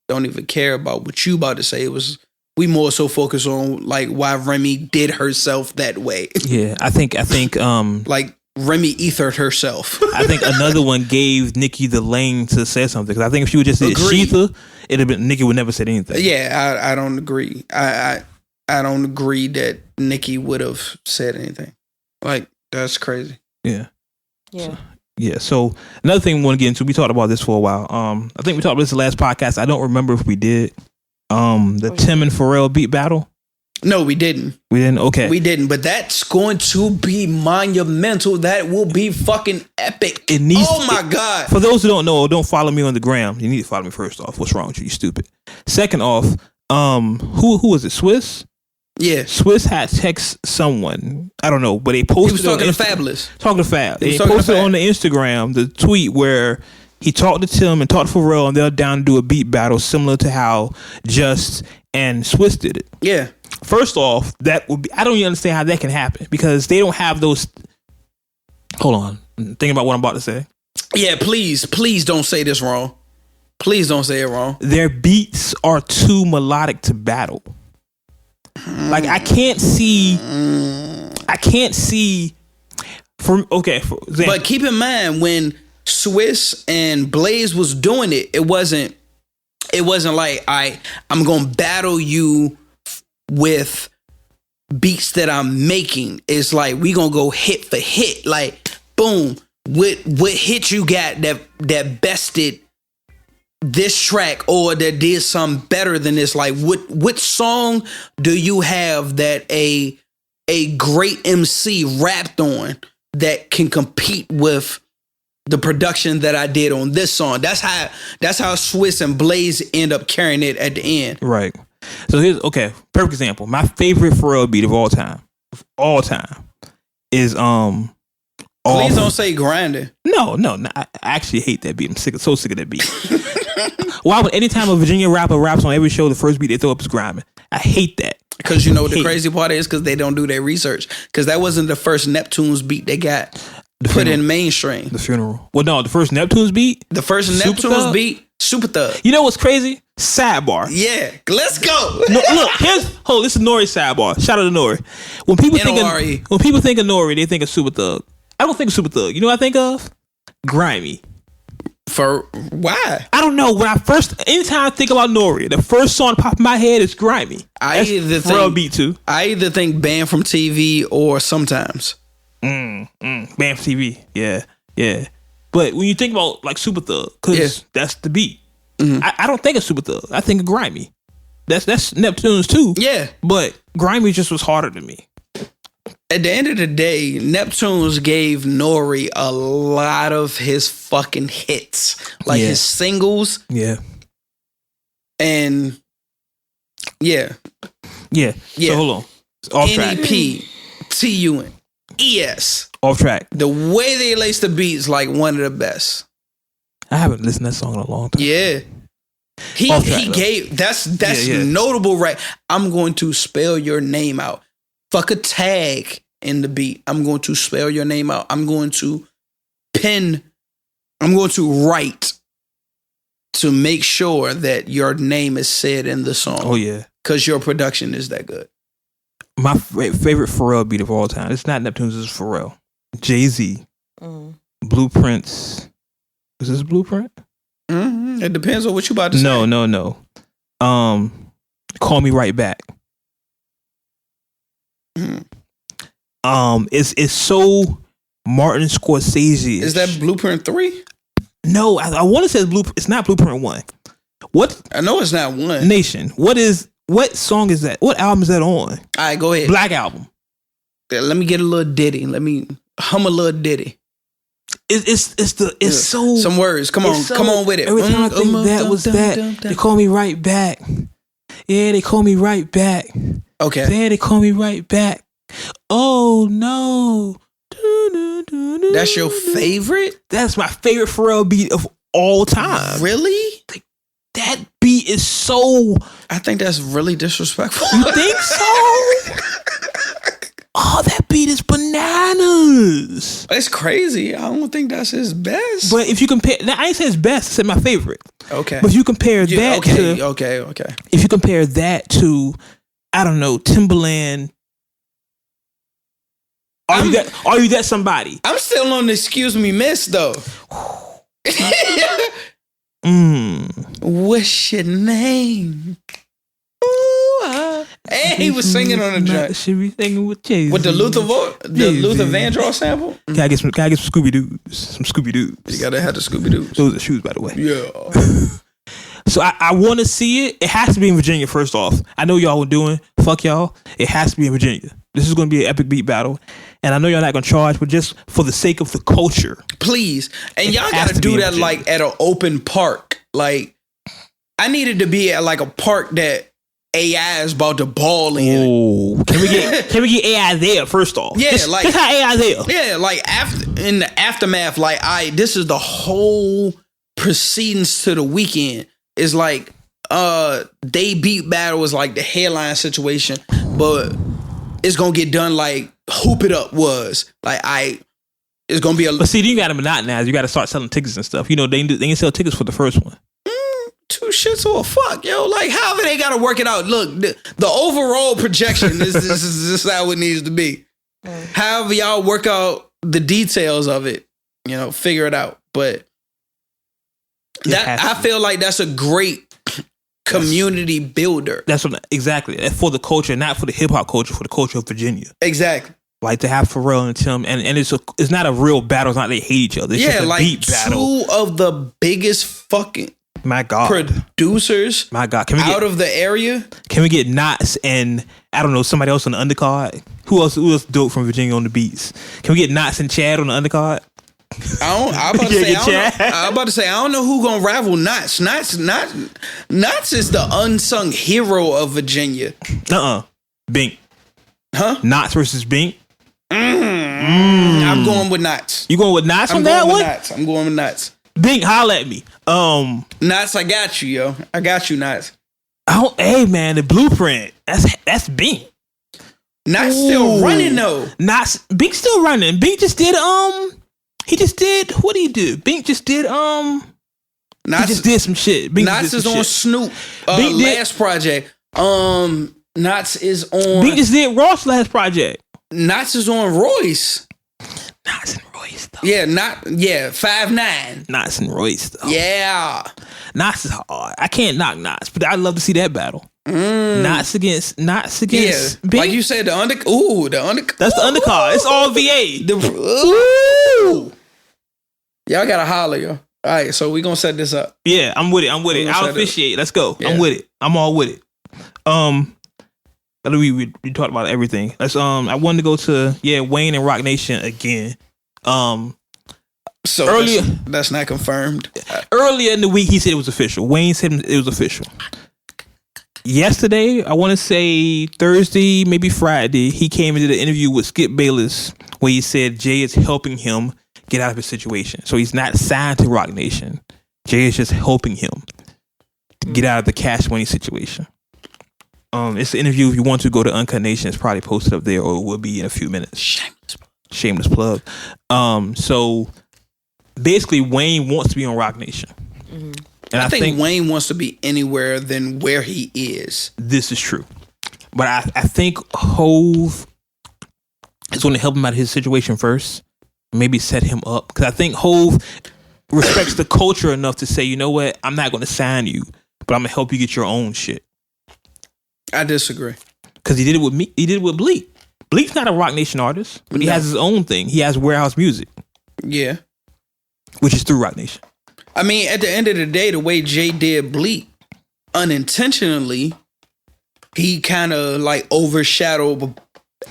don't even care about what you about to say. We more so focus on, like, why Remy did herself that way. Yeah, I think like Remy ethered herself. I think another one gave Nicki the lane to say something, because I think if she would just say Sheether, it'd have been, Nicki would never said anything. Yeah, I don't agree. I don't agree that Nicki would have said anything. Like, that's crazy. Yeah. Yeah. So another thing we want to get into, we talked about this for a while. I think we talked about this in the last podcast. I don't remember if we did. The Tim and Pharrell beat battle. No, we didn't. We didn't? Okay. We didn't, but that's going to be monumental. That will be fucking epic. It needs. Oh my God. For those who don't know, don't follow me on the gram. You need to follow me first off. What's wrong with you stupid? Second off, who was it? Swiss? Yeah. Swiss had text someone. I don't know, but they posted. He was talking to Fabulous. Talking to Fab. They posted on the Instagram the tweet where he talked to Tim and talked to Pharrell, and they're down to do a beat battle similar to how Just and Swiss did it. Yeah. First off, that would be. I don't even understand how that can happen, because they don't have those. Hold on. I'm thinking about what I'm about to say. Yeah, please don't say this wrong. Please don't say it wrong. Their beats are too melodic to battle. Like, I can't see. But keep in mind, when Swiss and Blaze was doing it, it wasn't like, I'm gonna battle you with beats that I'm making. It's like, we gonna go hit for hit. Like, boom, what hit you got that bested this track, or that did something better than this? Like, what song do you have that a great MC rapped on that can compete with the production that I did on this song? That's how Swiss and Blaze end up carrying it at the end. Right. So here's perfect example. My favorite Pharrell beat of all time is Please don't say Grinding. No, I actually hate that beat. I'm so sick of that beat. Why would anytime a Virginia rapper raps on every show, the first beat they throw up is Grinding? I hate that. Because you know what the crazy part is? Because they don't do their research. Because that wasn't the first Neptunes beat they got put in mainstream. The funeral. Well, no, the first Neptunes beat. The first Neptunes beat, Super Thug. You know what's crazy? Sidebar. Yeah, let's go. No, look, this is Nori's sidebar. Shout out to Nori. When people think of Nori, they think of Super Thug. I don't think of Super Thug. You know what I think of? Grimy. For why? I don't know. Anytime I think about Nori, the first song pop in my head is Grimy. Pharrell beat too. I either think Banned from TV or Sometimes. Banned from TV. Yeah. But when you think about like Super Thug, because that's the beat. Mm-hmm. I don't think of Super Thug. I think of Grimy. That's Neptunes too. Yeah. But Grimy just was harder to me. At the end of the day, Neptunes gave Nori a lot of his fucking hits. Like his singles. Yeah. And yeah. So hold on. Off track. NEP, TUN, ES. Off track. The way they lace the beats, like one of the best. I haven't listened to that song in a long time. Yeah. He gave that's notable, right? I'm going to spell your name out. Fuck a tag in the beat. I'm going to spell your name out. I'm going to write to make sure that your name is said in the song. Oh yeah. Because your production is that good. My favorite Pharrell beat of all time. It's not Neptunes, it's Pharrell. Jay-Z. Blueprints. Is this Blueprint? Mm-hmm. It depends on what you about to say. No. Call Me Right Back. It's so Martin Scorsese. Is that Blueprint 3? No, I want to say Blueprint. It's not Blueprint 1. What? I know it's not 1. Nation. What song is that? What album is that on? All right, go ahead. Black Album. Let me get a little ditty. Let me hum a little ditty. It's so some words. Come on with it. Every time I think that was that. They call me right back. Yeah, they call me right back. Okay. Yeah, they call me right back. Oh no. That's your favorite? That's my favorite Pharrell beat of all time. Really? That beat is so... I think that's really disrespectful. You think so? Oh, that beat is bananas. It's crazy. I don't think that's his best. But if you compare... Now, I ain't say his best. I said my favorite. Okay. But if you compare that to... Okay. If you compare that to, I don't know, Timbaland... Are you that somebody? I'm still on the Excuse Me Miss, though. What's your name? Ooh, and he was singing on the joint. Should be singing with Jay-Z. With the Luther Vandross sample. Can I get some Scooby Doo's? Some Scooby Doo's. You gotta have the Scooby Doo's. Those are shoes, by the way. Yeah. So I want to see it. It has to be in Virginia. First off, I know y'all were doing. Fuck y'all. It has to be in Virginia. This is going to be an epic beat battle, and I know y'all not going to charge, but just for the sake of the culture, please. And y'all got to do that like at an open park. Like I needed to be at like a park that AI is about to ball in. Oh, can we get AI there first off? Yeah, just how AI there. Yeah, like in the aftermath, like this is the whole proceedings to the weekend. It's like they beat battle was like the headline situation, but it's gonna get done like Hoop It Up was. Like it's gonna be a. But see, you got to monetize. You got to start selling tickets and stuff. You know, they can sell tickets for the first one. Two shits or a fuck, yo. Like however they gotta work it out. Look, the overall projection is how it needs to be. However y'all work out the details of it, you know, figure it out. But I feel like that's a great community builder. That's what exactly for the culture, not for the hip hop culture, for the culture of Virginia. Exactly. Like to have Pharrell and Tim, and it's not a real battle. It's not they hate each other. It's just a like beat battle. Two of the biggest fucking producers. My God, can we out of the area? Can we get Knots and I don't know somebody else on the undercard? Who else dope from Virginia on the beats? Can we get Knots and Chad on the undercard? I'm about to say I don't know who gonna rival Knots. Knots is the unsung hero of Virginia. Bink. Huh? Knots versus Bink. I'm going with Knots. You going with Knots on that one? I'm going with Knots. Bink, holla at me. Knots, I got you, yo. I got you, Knots. Hey man, the blueprint. That's Bink. Not still running though. Bink still running. Bink just did he just did what did he do? Bink just did he just did some shit. Knots is on shit. Snoop last project. Knots is on. Bink just did Ross last project. Knots is on Royce. Knots and Royce though. Yeah, 5'9". Knots and Royce though. Yeah. Knots is hard. I can't knock Knots, but I'd love to see that battle. Knots against Bink. Like you said, the undercard. That's the undercard. It's all VA. Y'all gotta holler, yo. All right, so we gonna set this up. Yeah, I'm with it. I'll officiate. Let's go. Yeah. I'm with it. I'm all with it. We talked about everything. Let's I wanted to go to Wayne and Rocnation again. So earlier, that's not confirmed. Earlier in the week, he said it was official. Wayne said it was official. Yesterday, I want to say Thursday, maybe Friday, he came into the interview with Skip Bayless where he said Jay is helping him get out of his situation. So he's not signed to Rocnation. Jay is just helping him to get out of the Cash Money situation. It's an interview. If you want to go to Uncut Nation, it's probably posted up there or it will be in a few minutes. Shameless plug. So basically, Wayne wants to be on Rocnation. Mm-hmm. And I think Wayne wants to be anywhere than where he is. This is true. But I think Hove is going to help him out of his situation first. Maybe set him up. Because I think Hove respects the culture enough to say, you know what? I'm not going to sign you, but I'm going to help you get your own shit. I disagree. Because he did it with me. He did it with Bleak. Bleak's not a Rocnation artist, but he has his own thing. He has Warehouse Music. Yeah. Which is through Rocnation. I mean, at the end of the day, the way Jay did Bleak, unintentionally, he kind of like overshadowed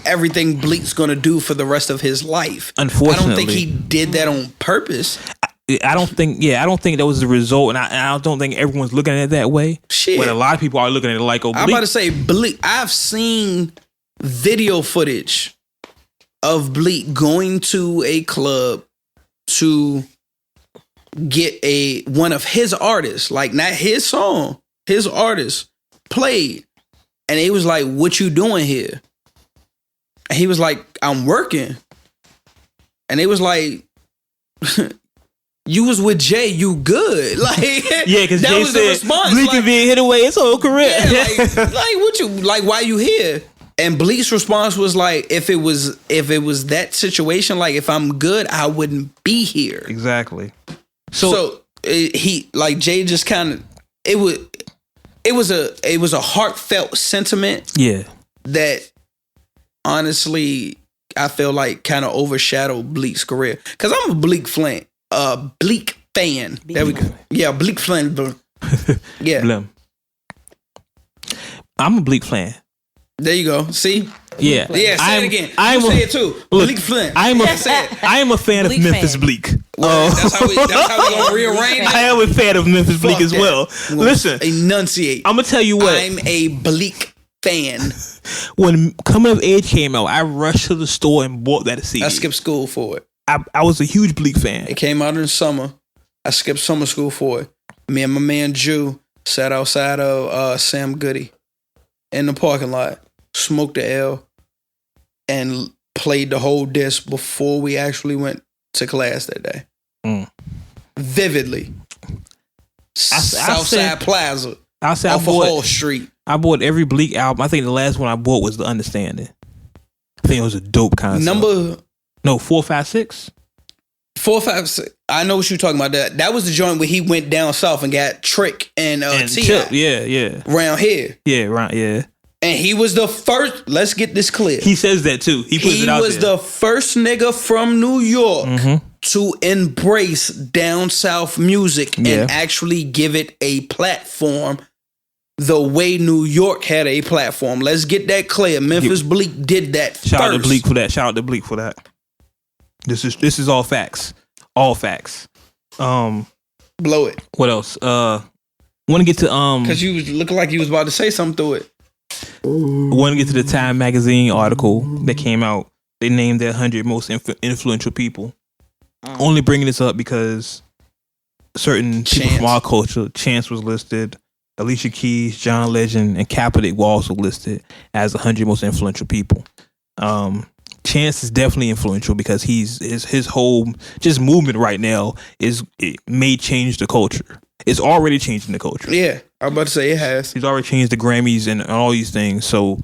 everything Bleak's going to do for the rest of his life. Unfortunately. I don't think he did that on purpose. I don't think that was the result, and I don't think everyone's looking at it that way. Shit. But a lot of people are looking at it like, Bleak. I'm about to say, Bleak. I've seen video footage of Bleak going to a club to get one of his artists, like not his song, his artist played, and he was like, "What you doing here?" And he was like, "I'm working," and they was like, "You was with Jay, you good?" Like, yeah, because Jay said, the response. Bleak can be hit away his whole career. Yeah, like what you like? Why you here? And Bleak's response was like, if it was that situation, like if I'm good, I wouldn't be here. Exactly. So he like Jay just kind of it was a heartfelt sentiment. Yeah. That honestly I feel like kind of overshadowed Bleak's career because I'm a Bleak fan. There we go. Yeah, Bleak fan. Yeah. Blim. I'm a Bleak fan. There you go. See? Yeah. Yeah, say it again. Say it too. Bleak Flint. I am a fan Bleak of Memphis fan. That's Bleak. how we gonna rearrange it. I am a fan of Memphis Bleak as well. Listen. Enunciate. I'm gonna tell you what. I'm a Bleak fan. When Coming of Age came out, I rushed to the store and bought that CD. I skipped school for it. I was a huge Bleak fan. It came out in the summer. I skipped summer school for it. Me and my man Jew sat outside of Sam Goody in the parking lot, smoked the L, and played the whole disc before we actually went to class that day. Vividly. Southside Plaza. Off of Hall Street. I bought every Bleak album. I think the last one I bought was The Understanding. I think it was a dope concept. 456? 456. I know what you're talking about. That was the joint where he went down south and got Trick and T.I. Yeah. Round here. Yeah. And he was the first. Let's get this clear. He says that too. He puts it out there. He was the first nigga from New York to embrace down south music and actually give it a platform the way New York had a platform. Let's get that clear. Memphis Bleak did that first. Shout out to Bleak for that. This is all facts. All facts. Blow it. What else? Want to get to because you was looking like you was about to say something through it. Want to get to the Time magazine article that came out. They named their 100 most influential people. Only bringing this up because certain people from our culture, Chance was listed, Alicia Keys, John Legend, and Kaepernick were also listed as 100 most influential people. Chance is definitely influential because his whole just movement right now may change the culture. It's already changing the culture. Yeah, I'm about to say it has. He's already changed the Grammys and all these things. So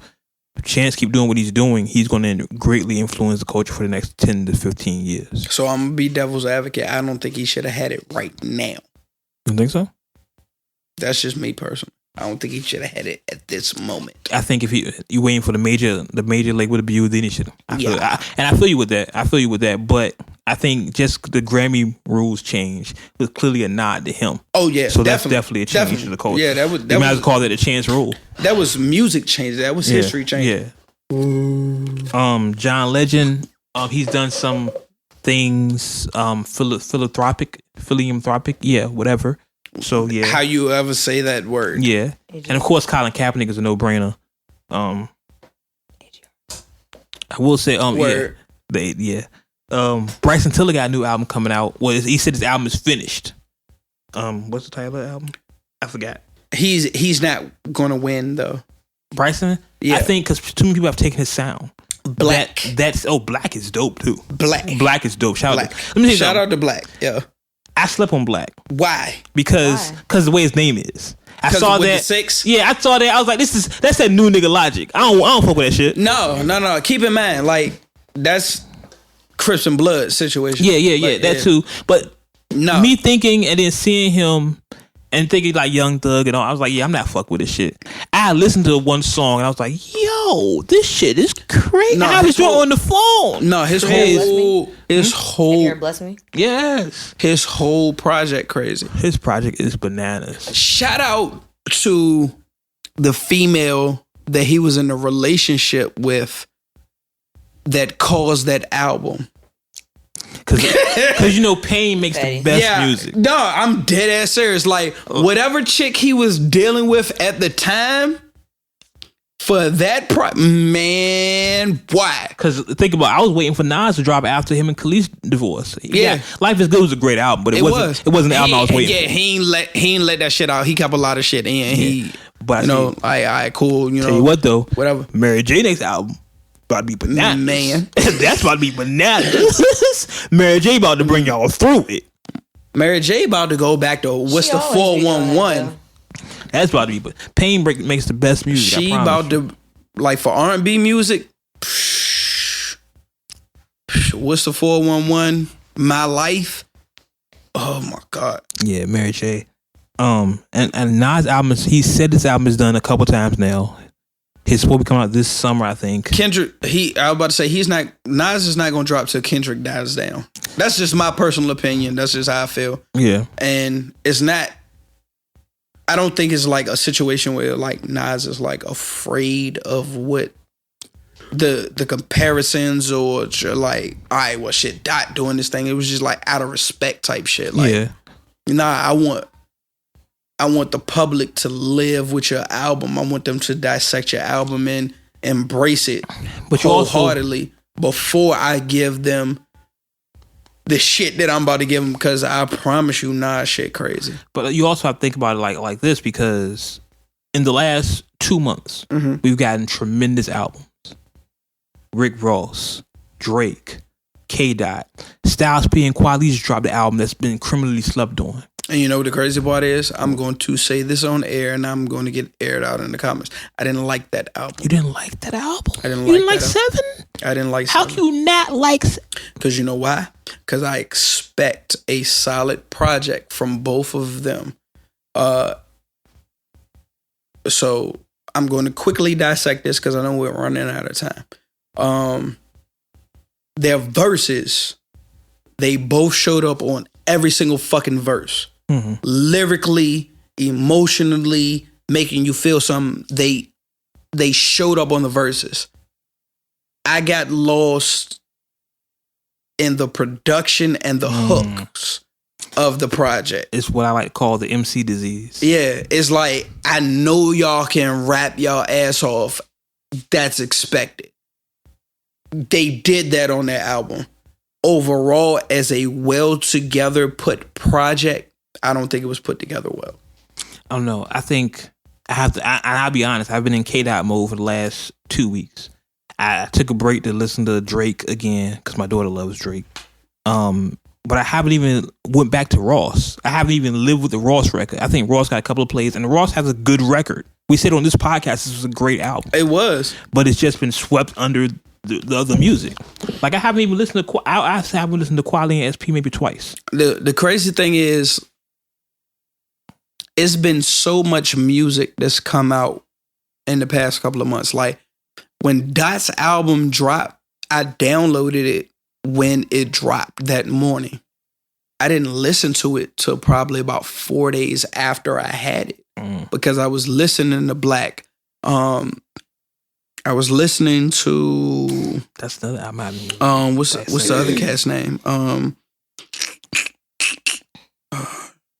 Chance keep doing what he's doing, he's going to greatly influence the culture for the next 10 to 15 years. So I'm going to be devil's advocate. I don't think he should have had it right now. You think so? That's just me personally. I don't think he should have had it at this moment. I think if you waiting for the major label to be then he should. I feel you with that. But I think just the Grammy rules change was clearly a nod to him. Oh yeah, so that's definitely a change to the culture. Yeah, that might as well call that a Chance rule. That was music change. That was history change. Yeah. John Legend. He's done some things. Philanthropic. Yeah, whatever. So yeah, how you ever say that word? Yeah, and of course, Colin Kaepernick is a no-brainer. I will say, word. Bryson Tiller got a new album coming out. Well, he said his album is finished. What's the title of the album? I forgot. He's not gonna win though. Bryson, yeah, I think because too many people have taken his sound. Black. Black is dope too. Black is dope. Shout out to Black. Yeah. I slept on Black. Why? Because the way his name is. I saw that. The 6? Yeah, I saw that. I was like, that's that new nigga logic. I don't fuck with that shit. No. Keep in mind, like that's Crips and Blood situation. Yeah. That too. But me thinking and then seeing him and thinking like Young Thug and all, I was like, yeah, I'm not fuck with this shit. I listened to one song and I was like, yo, this shit is crazy. No, I was on the phone. No, his whole Bless Me. Yes. His whole project crazy. His project is bananas. Shout out to the female that he was in a relationship with that caused that album. Cause Pain makes the best music. No, I'm dead ass serious. Like whatever chick he was dealing with at the time, for that man, why? Because think about it, I was waiting for Nas to drop after him and Khalees divorce. Yeah, Life is Good was a great album, but it wasn't the album I was waiting for. Yeah, he ain't let that shit out. He kept a lot of shit in. But all right, cool. Tell you what though, whatever. Mary J next album about to be bananas. Man. That's about to be bananas. Mary J about to bring y'all through it. Mary J about to go back to what's the 411. That's about to be, but Pain makes the best music. She about to, like for R&B music, what's the 411? My Life. Oh my God. Yeah, Mary J. And Nas album, he said this album is done a couple times now. It's supposed to be coming out this summer, I think. Kendrick, I was about to say Nas is not gonna drop till Kendrick dies down. That's just my personal opinion. That's just how I feel. Yeah. And it's not, I don't think it's like a situation where like Nas is like afraid of what the comparisons or like, all right, well shit, Dot doing this thing. It was just like out of respect type shit. Like, I want the public to live with your album. I want them to dissect your album and embrace it wholeheartedly before I give them the shit that I'm about to give them, because I promise you, Nas shit crazy. But you also have to think about it like this, because in the last 2 months, we've gotten tremendous albums. Rick Ross, Drake, K-Dot, Styles P and Quality's dropped the album that's been criminally slept on. And you know what the crazy part is? I'm going to say this on air and I'm going to get aired out in the comments. I didn't like that album. You didn't like that album? I didn't you like didn't like that 7? I didn't like How 7. can you not like? Because you know why? Because I expect a solid project from both of them. So I'm going to quickly dissect this because I know we're running out of time. Their verses, they both showed up on every single fucking verse. Lyrically, emotionally, making you feel something. They showed up on the verses. I got lost in the production and the hooks of the project. It's what I like to call the MC disease. Yeah, it's like, I know y'all can rap y'all ass off. That's expected. They did that on their album. Overall, as a well together put project, I don't think it was put together well. I don't know. I think I have to. I'll be honest. I've been in K-Dot mode for the last 2 weeks. I took a break to listen to Drake again because my daughter loves Drake. But I haven't even went back to Ross. I haven't even lived with the Ross record. I think Ross got a couple of plays, and Ross has a good record. We said on this podcast this was a great album. It was, but it's just been swept under the other music. Like I haven't even listened to. I haven't listened to Quality and SP maybe twice. The crazy thing is, it's been so much music that's come out in the past couple of months. Like when Dot's album dropped, I downloaded it when it dropped that morning. I didn't listen to it till probably about 4 days after I had it because I was listening to Black. I was listening to that's the what's the other cat's name?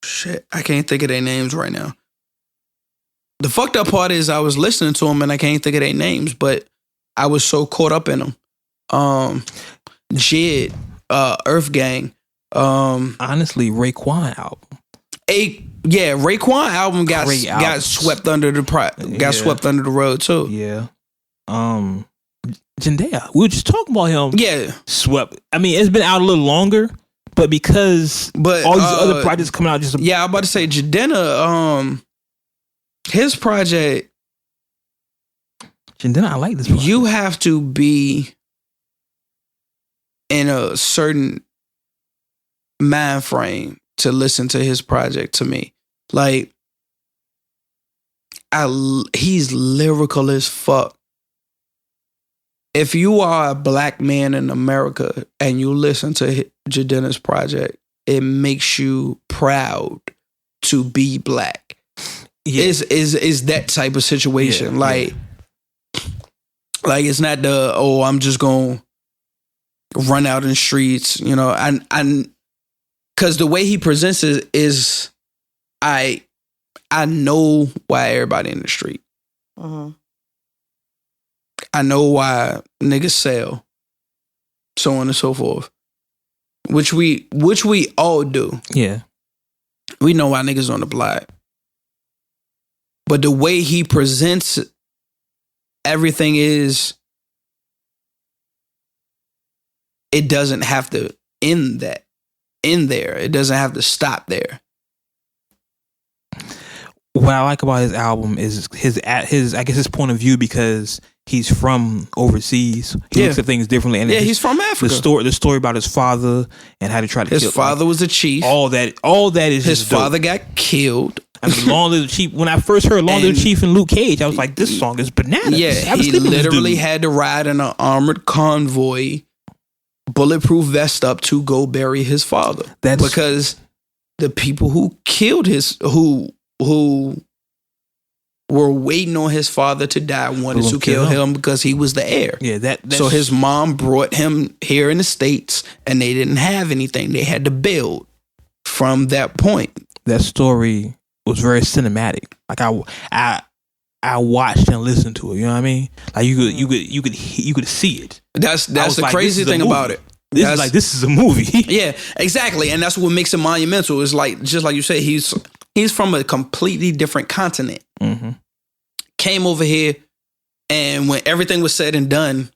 Shit, I can't think of their names right now. The fucked up part is I was listening to them and I can't think of their names, but I was so caught up in them. Jid, Earth Gang. Honestly, Raekwon album. Raekwon album got swept under the swept under the rug too. Yeah. Zendaya. We were just talking about him. Yeah. Swept. I mean, it's been out a little longer, but all these other projects coming out just I'm about to say Jadena, his project. Jadena, I like this project. You have to be in a certain mind frame to listen to his project. To me, like he's lyrical as fuck. If you are a black man in America and you listen to Jadena's project, it makes you proud to be black. Yeah. Is that type of situation. Like it's not I'm just gonna run out in the streets, you know, and because the way he presents it is, I know why everybody in the street. I know why niggas sell, so on and so forth. Which we all do. Yeah, we know why niggas on the block. But the way he presents everything is, it doesn't have to end there. It doesn't have to stop there. What I like about his album is his I guess his point of view, because he's from overseas. He looks at things differently. And he's from Africa. The story about his father and how to try to kill his father was a chief. All that is his father got killed. I mean, Long Live the Chief. When I first heard Long Live the Chief and Luke Cage, I was like, this song is bananas. Yeah, he literally had to ride in an armored convoy, bulletproof vest up, to go bury his father. Because the people who killed who were waiting on his father to die wanted to kill him because he was the heir. Yeah, so his mom brought him here in the States, and they didn't have anything. They had to build from that point. That story was very cinematic. Like I watched and listened to it. You know what I mean? Like you could see it. That's the crazy thing about it. This is a movie. Yeah, exactly, and that's what makes it monumental. It's like, just like you say, he's from a completely different continent. Mm-hmm. Came over here, and when everything was said and done,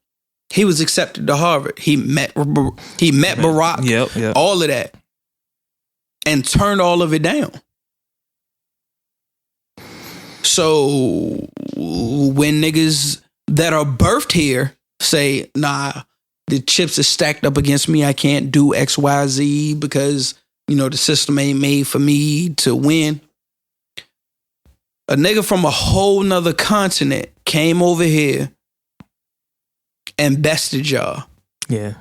he was accepted to Harvard. He met Barack. Yep. All of that, and turned all of it down. So when niggas that are birthed here say, nah, the chips are stacked up against me, I can't do XYZ because, you know, the system ain't made for me to win. A nigga from a whole nother continent came over here and bested y'all. Yeah.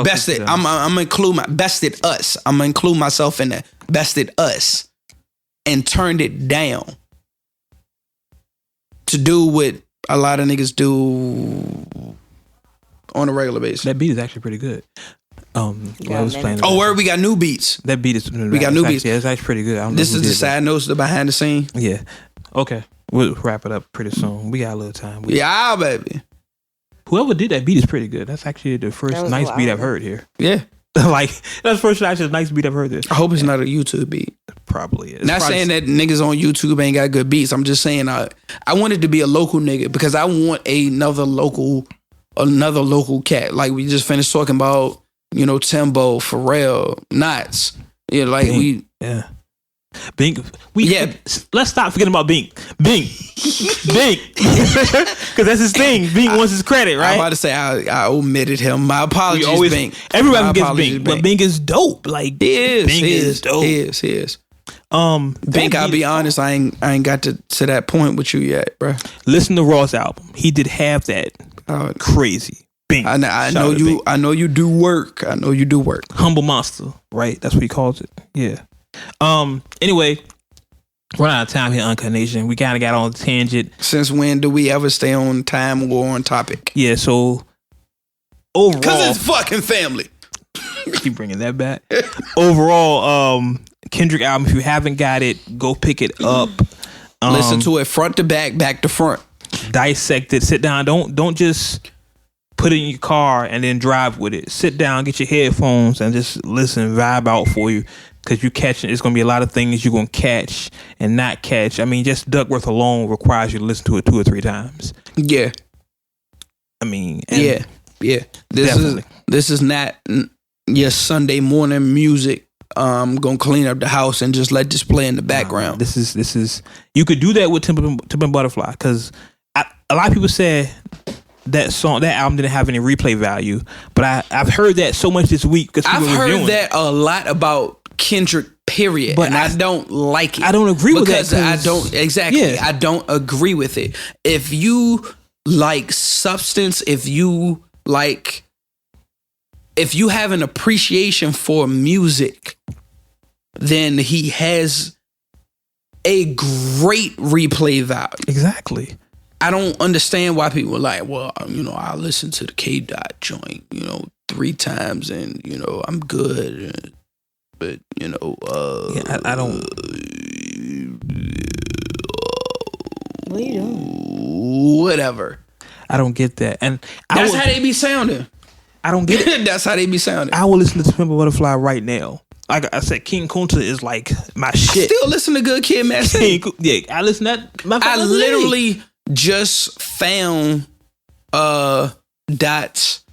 Bested. I'm gonna include bested us. I'm gonna include myself in that. Bested us. And turned it down to do what a lot of niggas do on a regular basis. That beat is actually pretty good. I was playing. Where we got new beats. That beat is. We got new beats. Yeah, it's actually pretty good. This is the side notes, the behind the scene. Yeah. Okay. We'll wrap it up pretty soon. We got a little time. Yeah, baby. Whoever did that beat is pretty good. That's actually the first nice beat I've heard here. Yeah. Like, that's the first actually nice beat I've heard this. I hope it's not a YouTube beat. Probably is. Not saying that niggas on YouTube ain't got good beats. I'm just saying I wanted to be a local nigga because I want another local cat. Like we just finished talking about, Timbo, Pharrell, Knots. Yeah, like Bink. Bink. Let's stop forgetting about Bink. Bink. Because that's his thing. Bink wants his credit, right? I'm about to say I omitted him. My apologies, Bink. Everybody gets Bink, but Bink is dope. Like he is. Bink is dope. He is. Bink, I'll be honest, I ain't got to that point with you yet, bro. Listen to Raw's album. He did have that crazy. Bink. I know you. Bink. I know you do work. Humble monster, right? That's what he calls it. Yeah. Anyway, run out of time here, Uncut Nation. We kind of got on a tangent. Since when do we ever stay on time or on topic? Yeah. So overall, because it's fucking family. Keep bringing that back. Overall, Kendrick album. If you haven't got it, go pick it up. Listen to it front to back to front. Dissect it. Sit down. Don't just put it in your car and then drive with it. Sit down, get your headphones, and just listen, vibe out for you. Because you catching, it's going to be a lot of things you're going to catch and not catch. I mean, just Duckworth alone requires you to listen to it 2 or 3 times. Yeah. I mean, yeah. This is not your Sunday morning music. Gonna clean up the house and just let this play in the background. This is you could do that with Timbaland Butterfly, because a lot of people said that album didn't have any replay value, but I've heard that so much this week because I've heard that a lot about Kendrick, period, but I don't like it. I don't agree with that because I don't exactly. Yeah. I don't agree with it. If you like substance, if you have an appreciation for music, then he has a great replay value. Exactly. I don't understand why people are like, well, I listen to the K Dot joint, 3 times and, I'm good. But, I don't. What are you doing? Whatever. I don't get that. And that's how they be sounding. I don't get it. That's how they be sounding. I will listen to Timbaland Butterfly right now. Like I said, King Kunta is like my shit. I still listen to Good Kid, Mad City. Yeah, I listen to that. I literally just found Dot's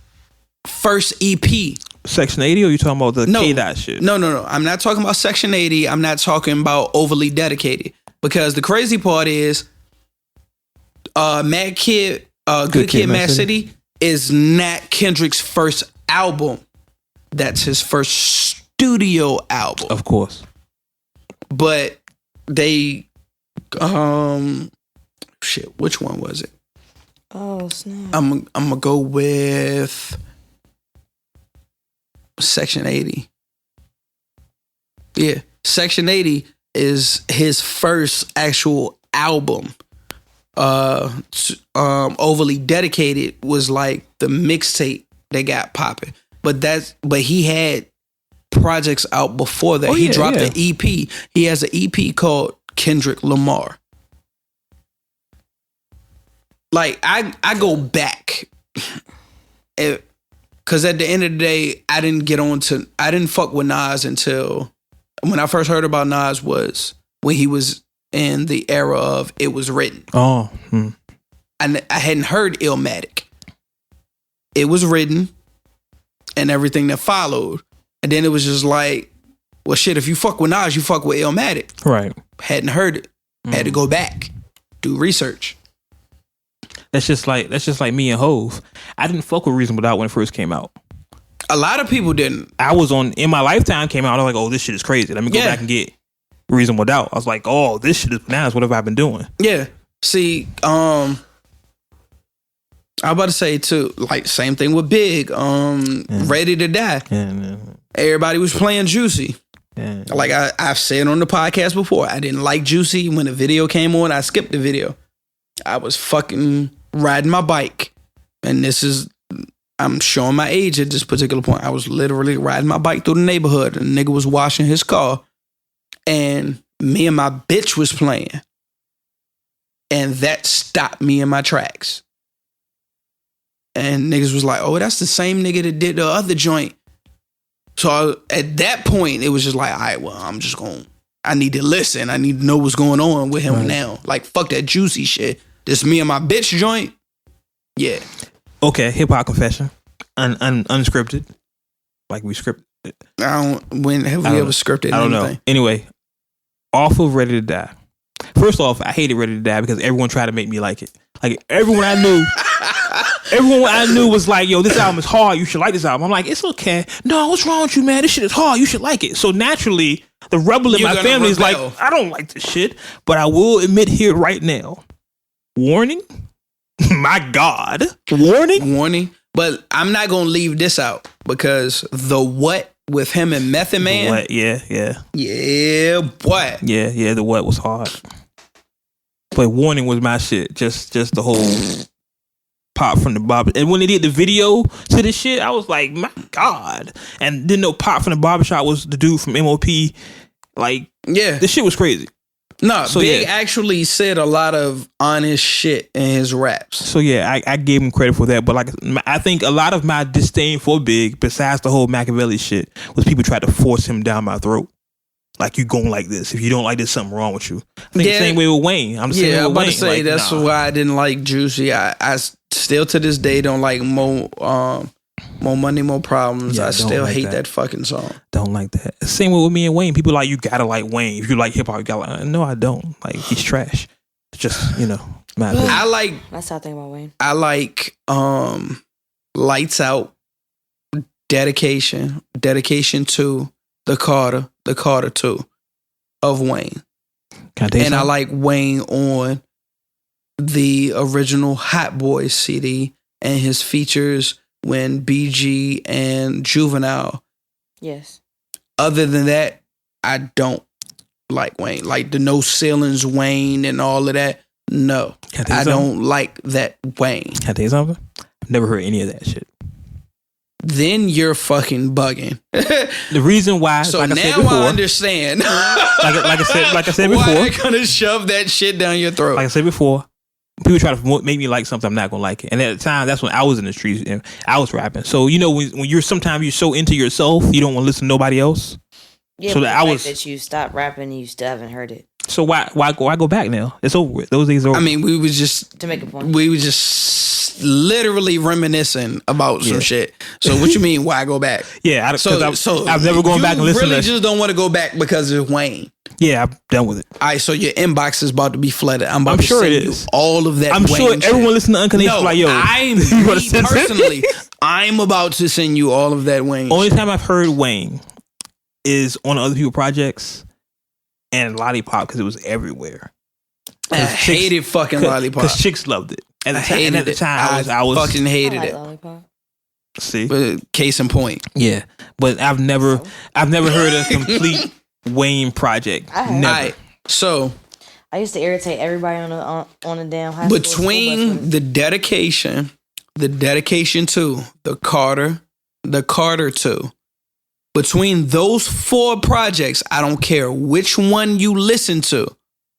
first EP. Section 80, or you talking about the K-Dot shit? No. I'm not talking about Section 80. I'm not talking about Overly Dedicated. Because the crazy part is Good Kid, Mad City is not Kendrick's first album. That's his first studio album. Of course. But they which one was it? Oh, snap. I'm gonna go with Section 80. Yeah, Section 80 is his first actual album. Overly Dedicated was like the mixtape that got popping. But he had projects out before that. He dropped an EP. He has an EP called Kendrick Lamar. Like I go back. Cause at the end of the day, I didn't fuck with Nas until when I first heard about Nas was when he was in the era of It Was Written. Oh. I hadn't heard Illmatic. It Was Written and everything that followed. And then it was just like, well shit, if you fuck with Nas, you fuck with Illmatic. Right. Hadn't heard it. Had to go back, do research. That's just like me and Hove. I didn't fuck with Reasonable Doubt when it first came out. A lot of people didn't. I was on In My Lifetime came out. I was like, oh, this shit is crazy. Let me go back and get Reasonable Doubt. I was like, oh, this shit is bananas. What have I been doing? Yeah. See, I'm about to say too, like same thing with Big. Ready to Die. Yeah. Everybody was playing Juicy. Yeah. Like I've said on the podcast before, I didn't like Juicy. When the video came on, I skipped the video. I was fucking riding my bike. And I'm showing my age at this particular point. I was literally riding my bike through the neighborhood and a nigga was washing his car. And me and my bitch was playing. And that stopped me in my tracks. And niggas was like, oh, that's the same nigga that did the other joint. So at that point, it was just like, all right, well, I'm just going to I need to listen. I need to know what's going on with him now. Like, fuck that juicy shit. This me and my bitch joint. Yeah. Okay, hip hop confession, unscripted, like we scripted. When have we ever scripted anything? I don't know. Anyway, off of Ready to Die. First off, I hated Ready to Die because everyone tried to make me like it. Like everyone I knew was like, yo, this album is hard. You should like this album. I'm like, it's okay. No, what's wrong with you, man? This shit is hard. You should like it. So naturally, the rebel in my family is like, I don't like this shit. But I will admit here right now, warning. My God, warning. But I'm not gonna leave this out because the what with him and Method Man. What? Yeah, boy. Yeah. The what was hard. But warning was my shit. Just the whole pop from the barber. And when they did the video to this shit, I was like, my God. And didn't know Pop from the Barbershop was the dude from MOP. Like, yeah, this shit was crazy. No, so Big actually said a lot of honest shit in his raps. So yeah, I gave him credit for that. But like, I think a lot of my disdain for Big, besides the whole Machiavelli shit, was people tried to force him down my throat. Like, you going like this. If you don't like this, something wrong with you. I think the same way with Wayne. I'm about to say like, that's why I didn't like Juicy. I still to this day don't like More Money, More Problems. I still like hate that fucking song. Don't like that. Same way with me and Wayne. People like, you gotta like Wayne. If you like hip hop, you gotta like. No, I don't. Like, he's trash. It's just, my opinion. That's how I think about Wayne. I like Lights Out, Dedication 2, The Carter 2 of Wayne. I like Wayne on the original Hot Boys CD and his features when BG and Juvenile. Yes. Other than that, I don't like Wayne. Like the No Ceilings Wayne and all of that. No. I don't like that Wayne. Can I tell you something? I've never heard any of that shit. Then you're fucking bugging. The reason why, so like now I said before, I understand. like I said before, why they're gonna shove that shit down your throat. Like I said before, people try to make me like something I'm not gonna like it. And at the time, that's when I was in the streets and I was rapping. So when you're sometimes you're so into yourself, you don't want to listen to nobody else. Yeah, so but that you stopped rapping and you still haven't heard it. So why go back now? It's over with. Those days are over. I mean, we was just to make a point. We was just literally reminiscing about some shit. So what you mean? Why go back? Yeah, I've never gone back and listened. You really to just don't want to go back because of Wayne. Yeah, I'm done with it. All right, so your inbox is about to be flooded. I'm sure it send is. You all of that. I'm Wayne sure shit. everyone listening to Unconditional like, yo, personally, I'm about to send you all of that Wayne. Only time I've heard Wayne is on other people's projects and Lollipop because it was everywhere. I hated fucking Lollipop because chicks loved it. At the time, I was fucking hated it. Lollipop. See, but case in point. Yeah, but I've never heard a complete Wayne project. Never. Right, so I used to irritate everybody on the damn high between the dedication 2, the Carter 2. Between those 4 projects, I don't care which one you listen to.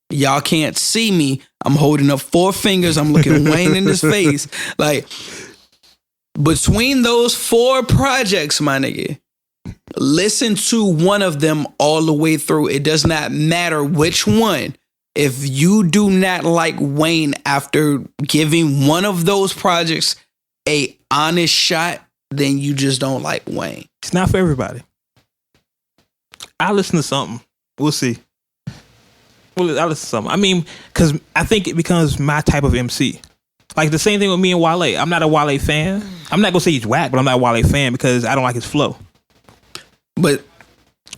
Y'all can't see me. I'm holding up 4 fingers. I'm looking Wayne in his face. Like, between those 4 projects, my nigga, listen to one of them all the way through. It does not matter which one. If you do not like Wayne after giving one of those projects a honest shot, then you just don't like Wayne. It's not for everybody. I'll listen to something. We'll see. I'll listen to something. I mean, because I think it becomes my type of MC. Like the same thing with me and Wale. I'm not a Wale fan. I'm not going to say he's whack, but I'm not a Wale fan because I don't like his flow. But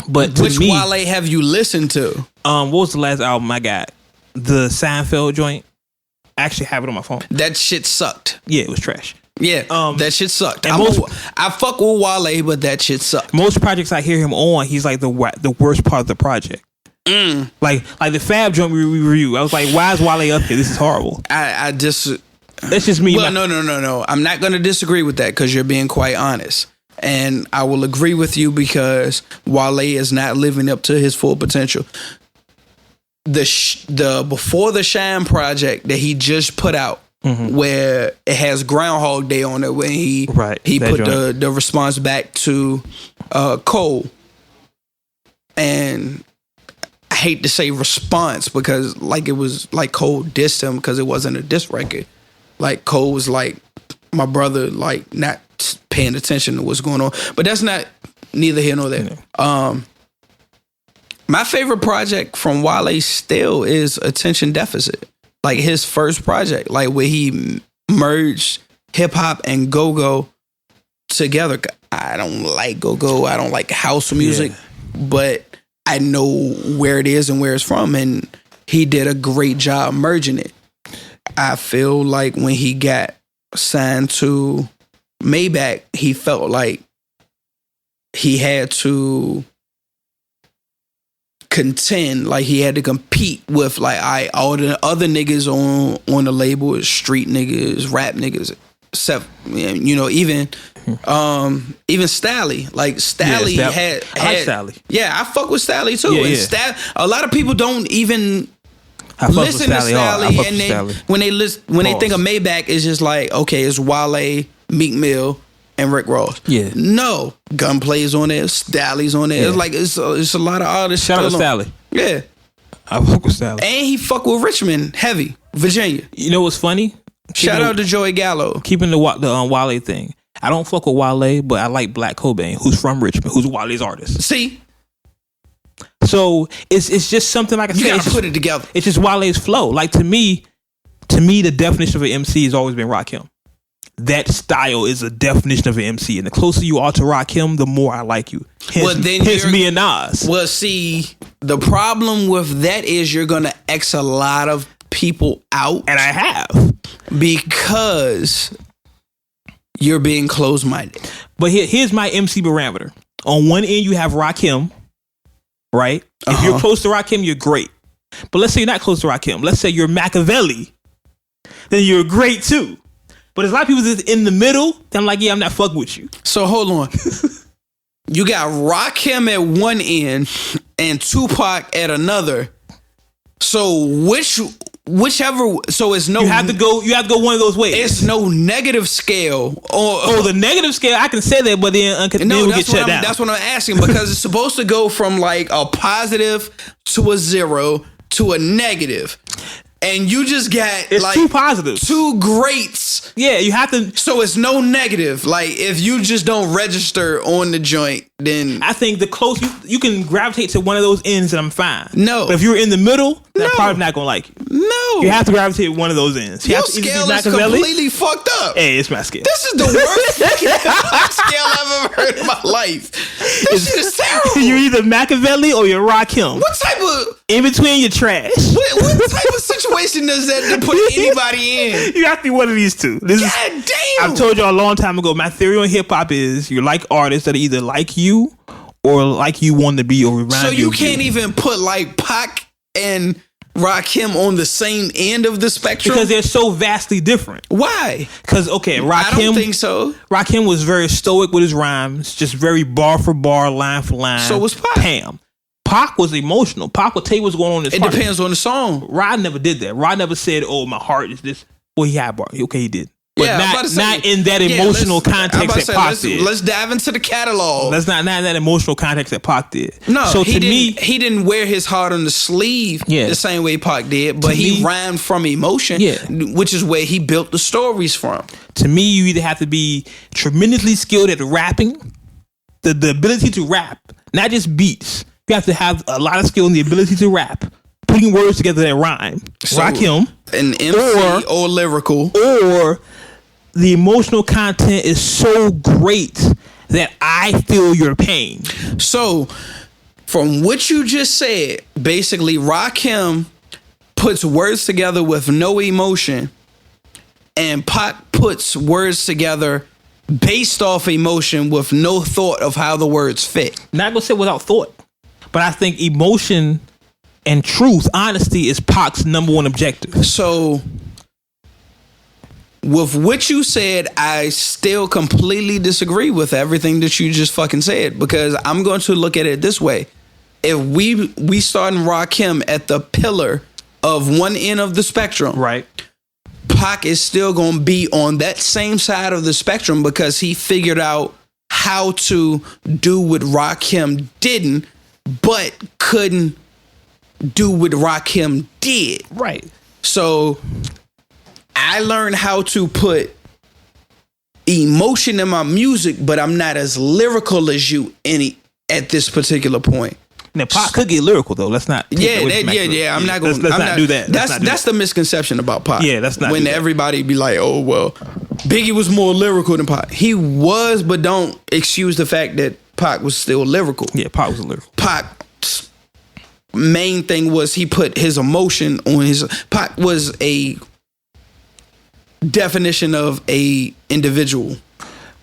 which Wale have you listened to? What was the last album I got? The Seinfeld joint. I actually have it on my phone. That shit sucked. Yeah, it was trash. Yeah, that shit sucked. I fuck with Wale, but that shit sucked. Most projects I hear him on, he's like the worst part of the project. Like the Fab joint we review. I was like, why is Wale up here? This is horrible. I just that's just me. Well, no. I'm not going to disagree with that because you're being quite honest, and I will agree with you because Wale is not living up to his full potential. The Before the Shine project that he just put out. Mm-hmm. Where it has Groundhog Day on it when he put the response back to Cole, and I hate to say response because like it was like Cole dissed him because it wasn't a diss record. Like Cole was like my brother, like not paying attention to what's going on. But that's not neither here nor there. My favorite project from Wale still is Attention Deficit. Like his first project, like where he merged hip hop and go-go together. I don't like go-go. I don't like house music, but I know where it is and where it's from. And he did a great job merging it. I feel like when he got signed to Maybach, he felt like he had to contend, like he had to compete with like all the other niggas on the label is street niggas, rap niggas, except even Stally. Like Stally had I like Stally. Yeah, I fuck with Stally too. Yeah, and a lot of people don't even listen to Stally, and when they think of Maybach, it's just like, okay, it's Wale, Meek Mill, and Rick Ross. Yeah. No. Gunplay's on there. Stally's on there. Yeah. It's like it's a lot of artists. Shout out to Stally. Yeah. I fuck with Stally. And he fuck with Richmond heavy, Virginia. You know what's funny? Shout out to Joey Gallo. Keeping the Wale thing. I don't fuck with Wale, but I like Black Cobain, who's from Richmond, who's Wale's artist. See? So it's just something like I said. You gotta put it together. It's just Wale's flow. Like to me, the definition of an MC has always been Rakim. That style is a definition of an MC, and the closer you are to Rakim, the more I like you. Hence me and Nas. Well, see, the problem with that is you're gonna X a lot of people out, and I have, because you're being closed-minded. But here's my MC parameter. On one end, you have Rakim, right? If you're close to Rakim, you're great. But let's say you're not close to Rakim. Let's say you're Machiavelli, then you're great too. But there's a lot of people that's in the middle. I'm like, yeah, I'm not fucking with you. So hold on. You got Rakim at one end and Tupac at another. So whichever. So it's no. You have to go one of those ways. It's no negative scale. The negative scale. I can say that, but then we'll get shut down. That's what I'm asking, because it's supposed to go from like a positive to a 0 to a negative. And you just got it's like two positives, 2 greats. Yeah, you have to. So it's no negative. Like if you just don't register on the joint, then I think the close you can gravitate to one of those ends, and I'm fine. No, but if you're in the middle, they're probably not gonna like you. No, you have to gravitate one of those ends. Your scale is completely fucked up. Hey, it's my scale. This is the worst scale I've ever heard in my life. This shit is terrible. You're either Machiavelli or you're Rakim. What type of in between? You're trash. What type of situation does that to put anybody in? You have to be one of these two. God damn! I've told y'all a long time ago. My theory on hip hop is you like artists that are either like you or like you want to be or remind you. So you can't even put like Pac and Rakim on the same end of the spectrum because they're so vastly different. Why? Because Rakim, I don't think so. Rakim was very stoic with his rhymes, just very bar for bar, line for line. So was Pac. Pac was emotional. Pac would tell you what's going on in his heart. It depends on the song. Rod never did that. Rod never said, "Oh, my heart is this." Well, he had bar. Okay, he did. But not in that emotional context that Pac did. Let's dive into the catalog. Let's not in that emotional context that Pac did. No, so to me, he didn't wear his heart on the sleeve the same way Pac did, but he rhymed from emotion, which is where he built the stories from. To me, you either have to be tremendously skilled at rapping, the ability to rap, not just beats. You have to have a lot of skill in the ability to rap, putting words together that rhyme. So, Rakim, an MC or lyrical, or the emotional content is so great that I feel your pain. So, from what you just said, basically, Rakim puts words together with no emotion, and Pac puts words together based off emotion with no thought of how the words fit. Not gonna say without thought, but I think emotion and truth, honesty, is Pac's number one objective. So, with what you said, I still completely disagree with everything that you just fucking said, because I'm going to look at it this way. If we starting Rakim at the pillar of one end of the spectrum, right? Pac is still going to be on that same side of the spectrum because he figured out how to do what Rakim didn't, but couldn't do what Rakim did. Right. So I learned how to put emotion in my music, but I'm not as lyrical as you at this particular point. Now, Pac could get lyrical though. Let's not. Yeah. I'm not going. Let's not do that. That's the misconception about Pac. Yeah, that's not. When everybody be like, "Oh well, Biggie was more lyrical than Pac." He was, but don't excuse the fact that Pac was still lyrical. Yeah, Pac was lyrical. Pac's main thing was he put his emotion on his. Pac was a definition of a individual.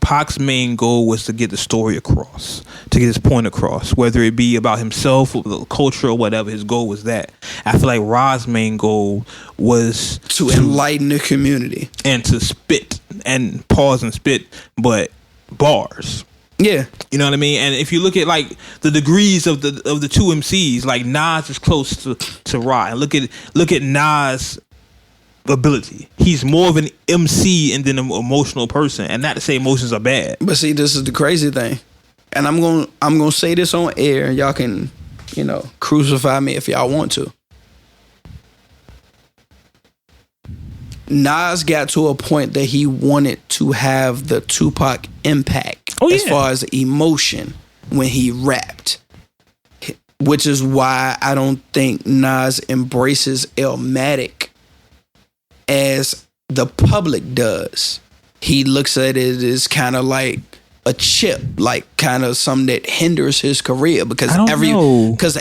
Pac's main goal was to get the story across, to get his point across, whether it be about himself, or the culture, or whatever. His goal was that. I feel like Ra's main goal was to enlighten the community and to spit and pause and spit, but bars. Yeah, you know what I mean. And if you look at like the degrees of the two MCs, like Nas is close to Ra, and look at Nas' ability. He's more of an MC and then an emotional person, and not to say emotions are bad. But see, this is the crazy thing, and I'm gonna say this on air. Y'all can, crucify me if y'all want to. Nas got to a point that he wanted to have the Tupac impact as far as emotion when he rapped, which is why I don't think Nas embraces Illmatic as the public does. He looks at it as kind of like a chip, like kind of something that hinders his career because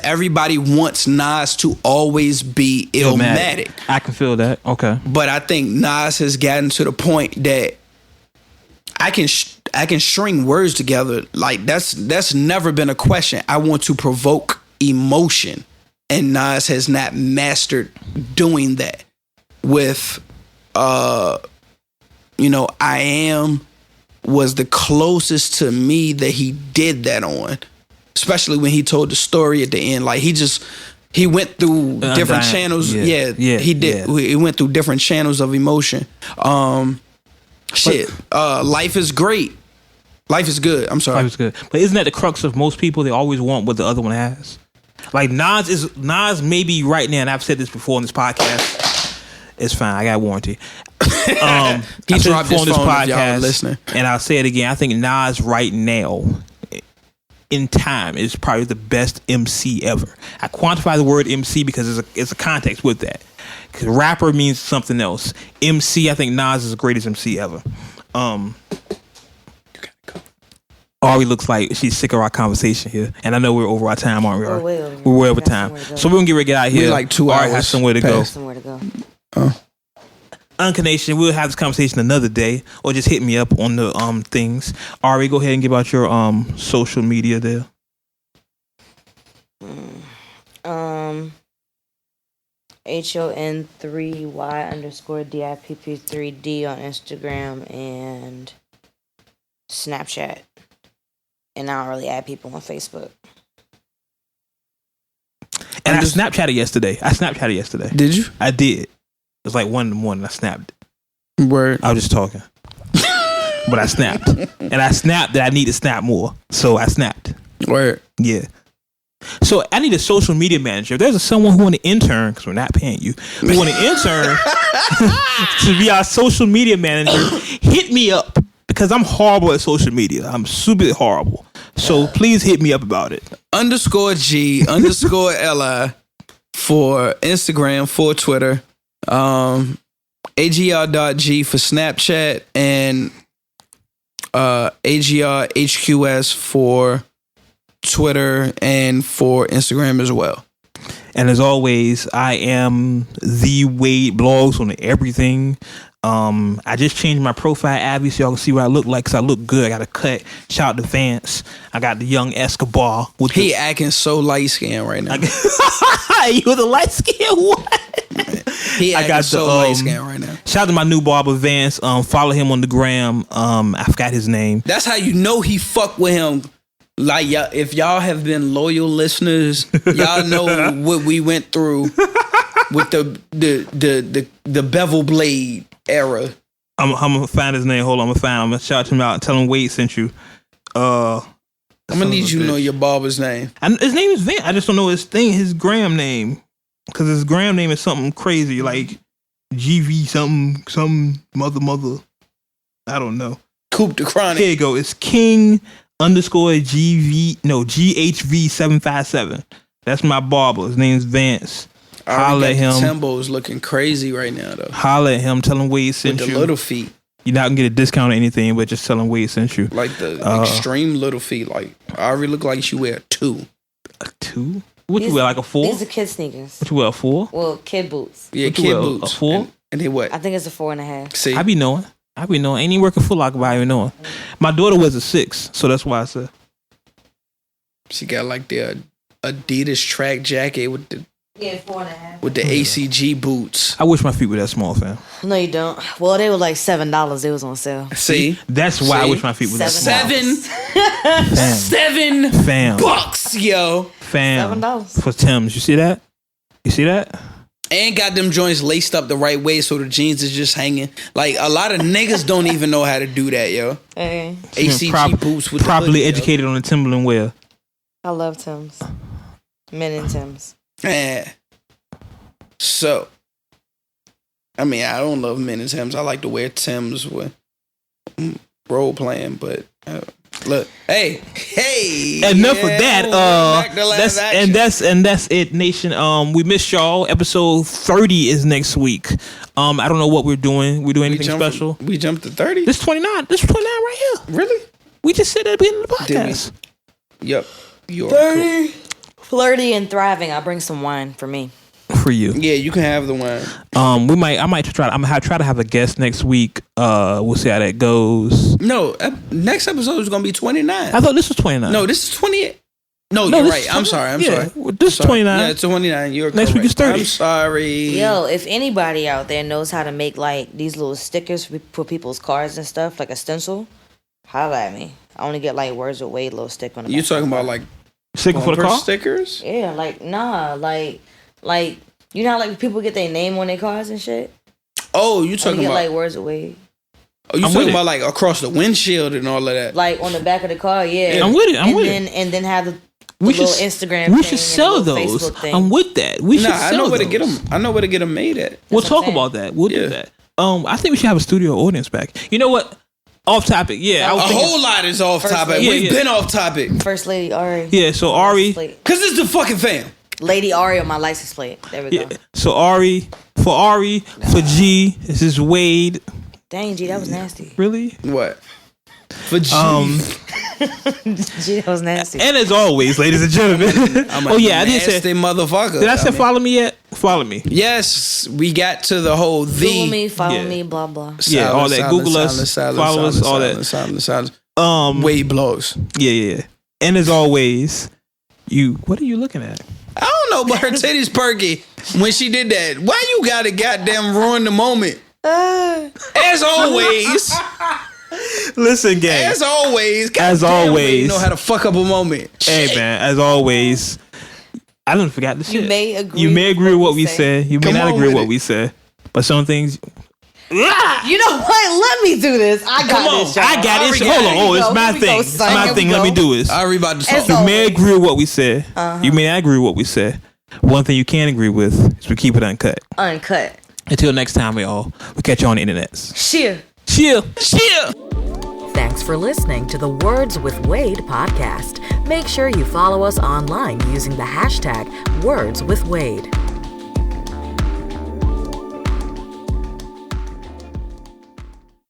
everybody wants Nas to always be Illmatic. I can feel that. Okay. But I think Nas has gotten to the point that I can string words together. Like that's never been a question. I want to provoke emotion, and Nas has not mastered doing that. With I Am was the closest to me that he did that on, especially when he told the story at the end. Like he went through different channels. He did. Yeah. He went through different channels of emotion. Life is great. Life is good. I'm sorry. Life is good. But isn't that the crux of most people? They always want what the other one has. Like Nas maybe right now, and I've said this before on this podcast. It's fine. I got warranty. He dropped his phone if y'all listening. And I'll say it again. I think Nas right now, in time, is probably the best MC ever. I quantify the word MC because there's a context with that. Because rapper means something else. MC, I think Nas is the greatest MC ever. Ari looks like she's sick of our conversation here. And I know we're over our time, aren't we? We're way over time. So we're going to get ready to get out of here. We're like 2 hours. Ari has somewhere to go. Unconation, we'll have this conversation another day, or just hit me up on the things. Ari, go ahead and give out your social media there. HON3Y_DIPP3D on Instagram and Snapchat. And I don't really add people on Facebook. And I Snapchatted yesterday. Did you? I did. It was like 1 a.m. I snapped. Word. I was just talking. But I snapped. And I snapped that I need to snap more. So I snapped. Word. Yeah. So I need a social media manager. If there's someone who want to intern, because we're not paying you, who want to intern to be our social media manager, hit me up. Because I'm horrible at social media. I'm super horrible. So please hit me up about it. _G_LI for Instagram, for Twitter. AGR.G for Snapchat, and AGRHQS for Twitter and for Instagram as well. And as always, I am the Wade Blogs on everything. I just changed my profile, Abby, so y'all can see what I look like, because I look good. I got a cut. Shout out to Vance. I got the young Escobar. He acting so light-skinned right now. You the light-skinned what? He acting so light-skinned right now. Shout out to my new barber, Vance. Follow him on the gram. I forgot his name. That's how you know he fuck with him. Like, if y'all have been loyal listeners, y'all know what we went through with the bevel blade era. I'm gonna find his name. Hold on, I'm gonna shout him out and tell him Wade sent you. I'm gonna need you to know your barber's name. His name is Vance. I just don't know his gram name. Because his gram name is something crazy, like GV some mother. I don't know. Coop the Chronic. Here you go. It's GHV757. That's my barber. His name's Vance. Holla at him. Timbo is looking crazy right now, though. Holla at him. Tell him Wade sent you. With the little feet. You're not gonna get a discount or anything, but just tell him Wade sent you. Like the extreme little feet. Like I already look like she wear a 2. A 2? What you wear, like a 4? These are kid sneakers. What you wear, a 4? Well, kid boots. Yeah, kid boots. A 4? And they what? I think it's a 4.5. See, I be knowing. Ain't even working Foot Locker, but I be knowing. My daughter was a 6, so that's why I said. She got like the Adidas track jacket with the 4.5. with the ACG boots. I wish my feet were that small, fam. No, you don't. Well, they were like $7. They was on sale. See, that's why I wish my feet were that small. $7 fam. bucks, yo. Fam. $7 for Tim's. You see that? And got them joints laced up the right way so the jeans is just hanging. Like a lot of niggas don't even know how to do that, yo. Hey. ACG boots with properly the hoodie, educated on the Timbaland wear. I love Tim's. Men in Tim's. Man. So, I mean, I don't love men in Tim's. I like to wear Tim's with role playing, but look, hey, enough of that. That's it, nation. We missed y'all. Episode 30 is next week. I don't know what we're doing. We do anything special? We jumped to 30. This 29. This 29 right here. Really? We just said at the beginning of the podcast. Yep. You're 30. Cool. Flirty and thriving. I'll bring some wine for me. For you. Yeah, you can have the wine. I'm gonna try to have a guest next week. We'll see how that goes. No, next episode is gonna be 29. I thought this was 29. No, this is 28. No, you're right. I'm sorry. This is 29. Yeah, it's 29. You're next correct. Week is 30. I'm sorry. Yo, if anybody out there knows how to make like these little stickers for people's cars and stuff, like a stencil, holla at me. I only get like Words with Wade little stick on the back. You talking about like sticker for the car? Stickers? Yeah, like you know how like people get their name on their cars and shit? Oh, you talking about like Words with Wade? Oh, you talking about like across the windshield and all of that? Like on the back of the car, yeah. I'm with it. And then have the little Instagram. We should sell those. I'm with that. We should sell those. I know where to get them. I know where to get them made at. We'll talk about that. We'll do that. I think we should have a studio audience back. You know what? Off topic, yeah. A whole lot is off topic. We've been off topic. First Lady Ari. Yeah, so Ari. Because it's the fucking fam. Lady Ari on my license plate. There we go. So Ari, for G, this is Wade. Dang, G, that was nasty. Really? What? For G. G, that was nasty. And as always, ladies and gentlemen. I did say motherfucker. Did I say follow me yet? Follow me. Yes, we got to the whole Google me, follow me, blah blah. Yeah, all that. Google us, follow us, all that. Wade blogs. Yeah. And as always, what are you looking at? I don't know, but her titties perky when she did that. Why you gotta goddamn ruin the moment? As always. Listen, gang. As always. You know how to fuck up a moment. Hey, man. As always. I don't forget the shit. You may agree with what we said. You may not agree with what we said. But some things. You know what? Let me do this. I got this. I got it. Hold on. Oh, it's my thing. It's my thing. Let me do this. Ari about to talk. You may agree with what we said. You may not agree with what we said. One thing you can agree with is we keep it uncut. Uncut. Until next time, y'all. We'll catch you on the internet. Cheer. Thanks for listening to the Words with Wade podcast. Make sure you follow us online using the hashtag WordsWithWade.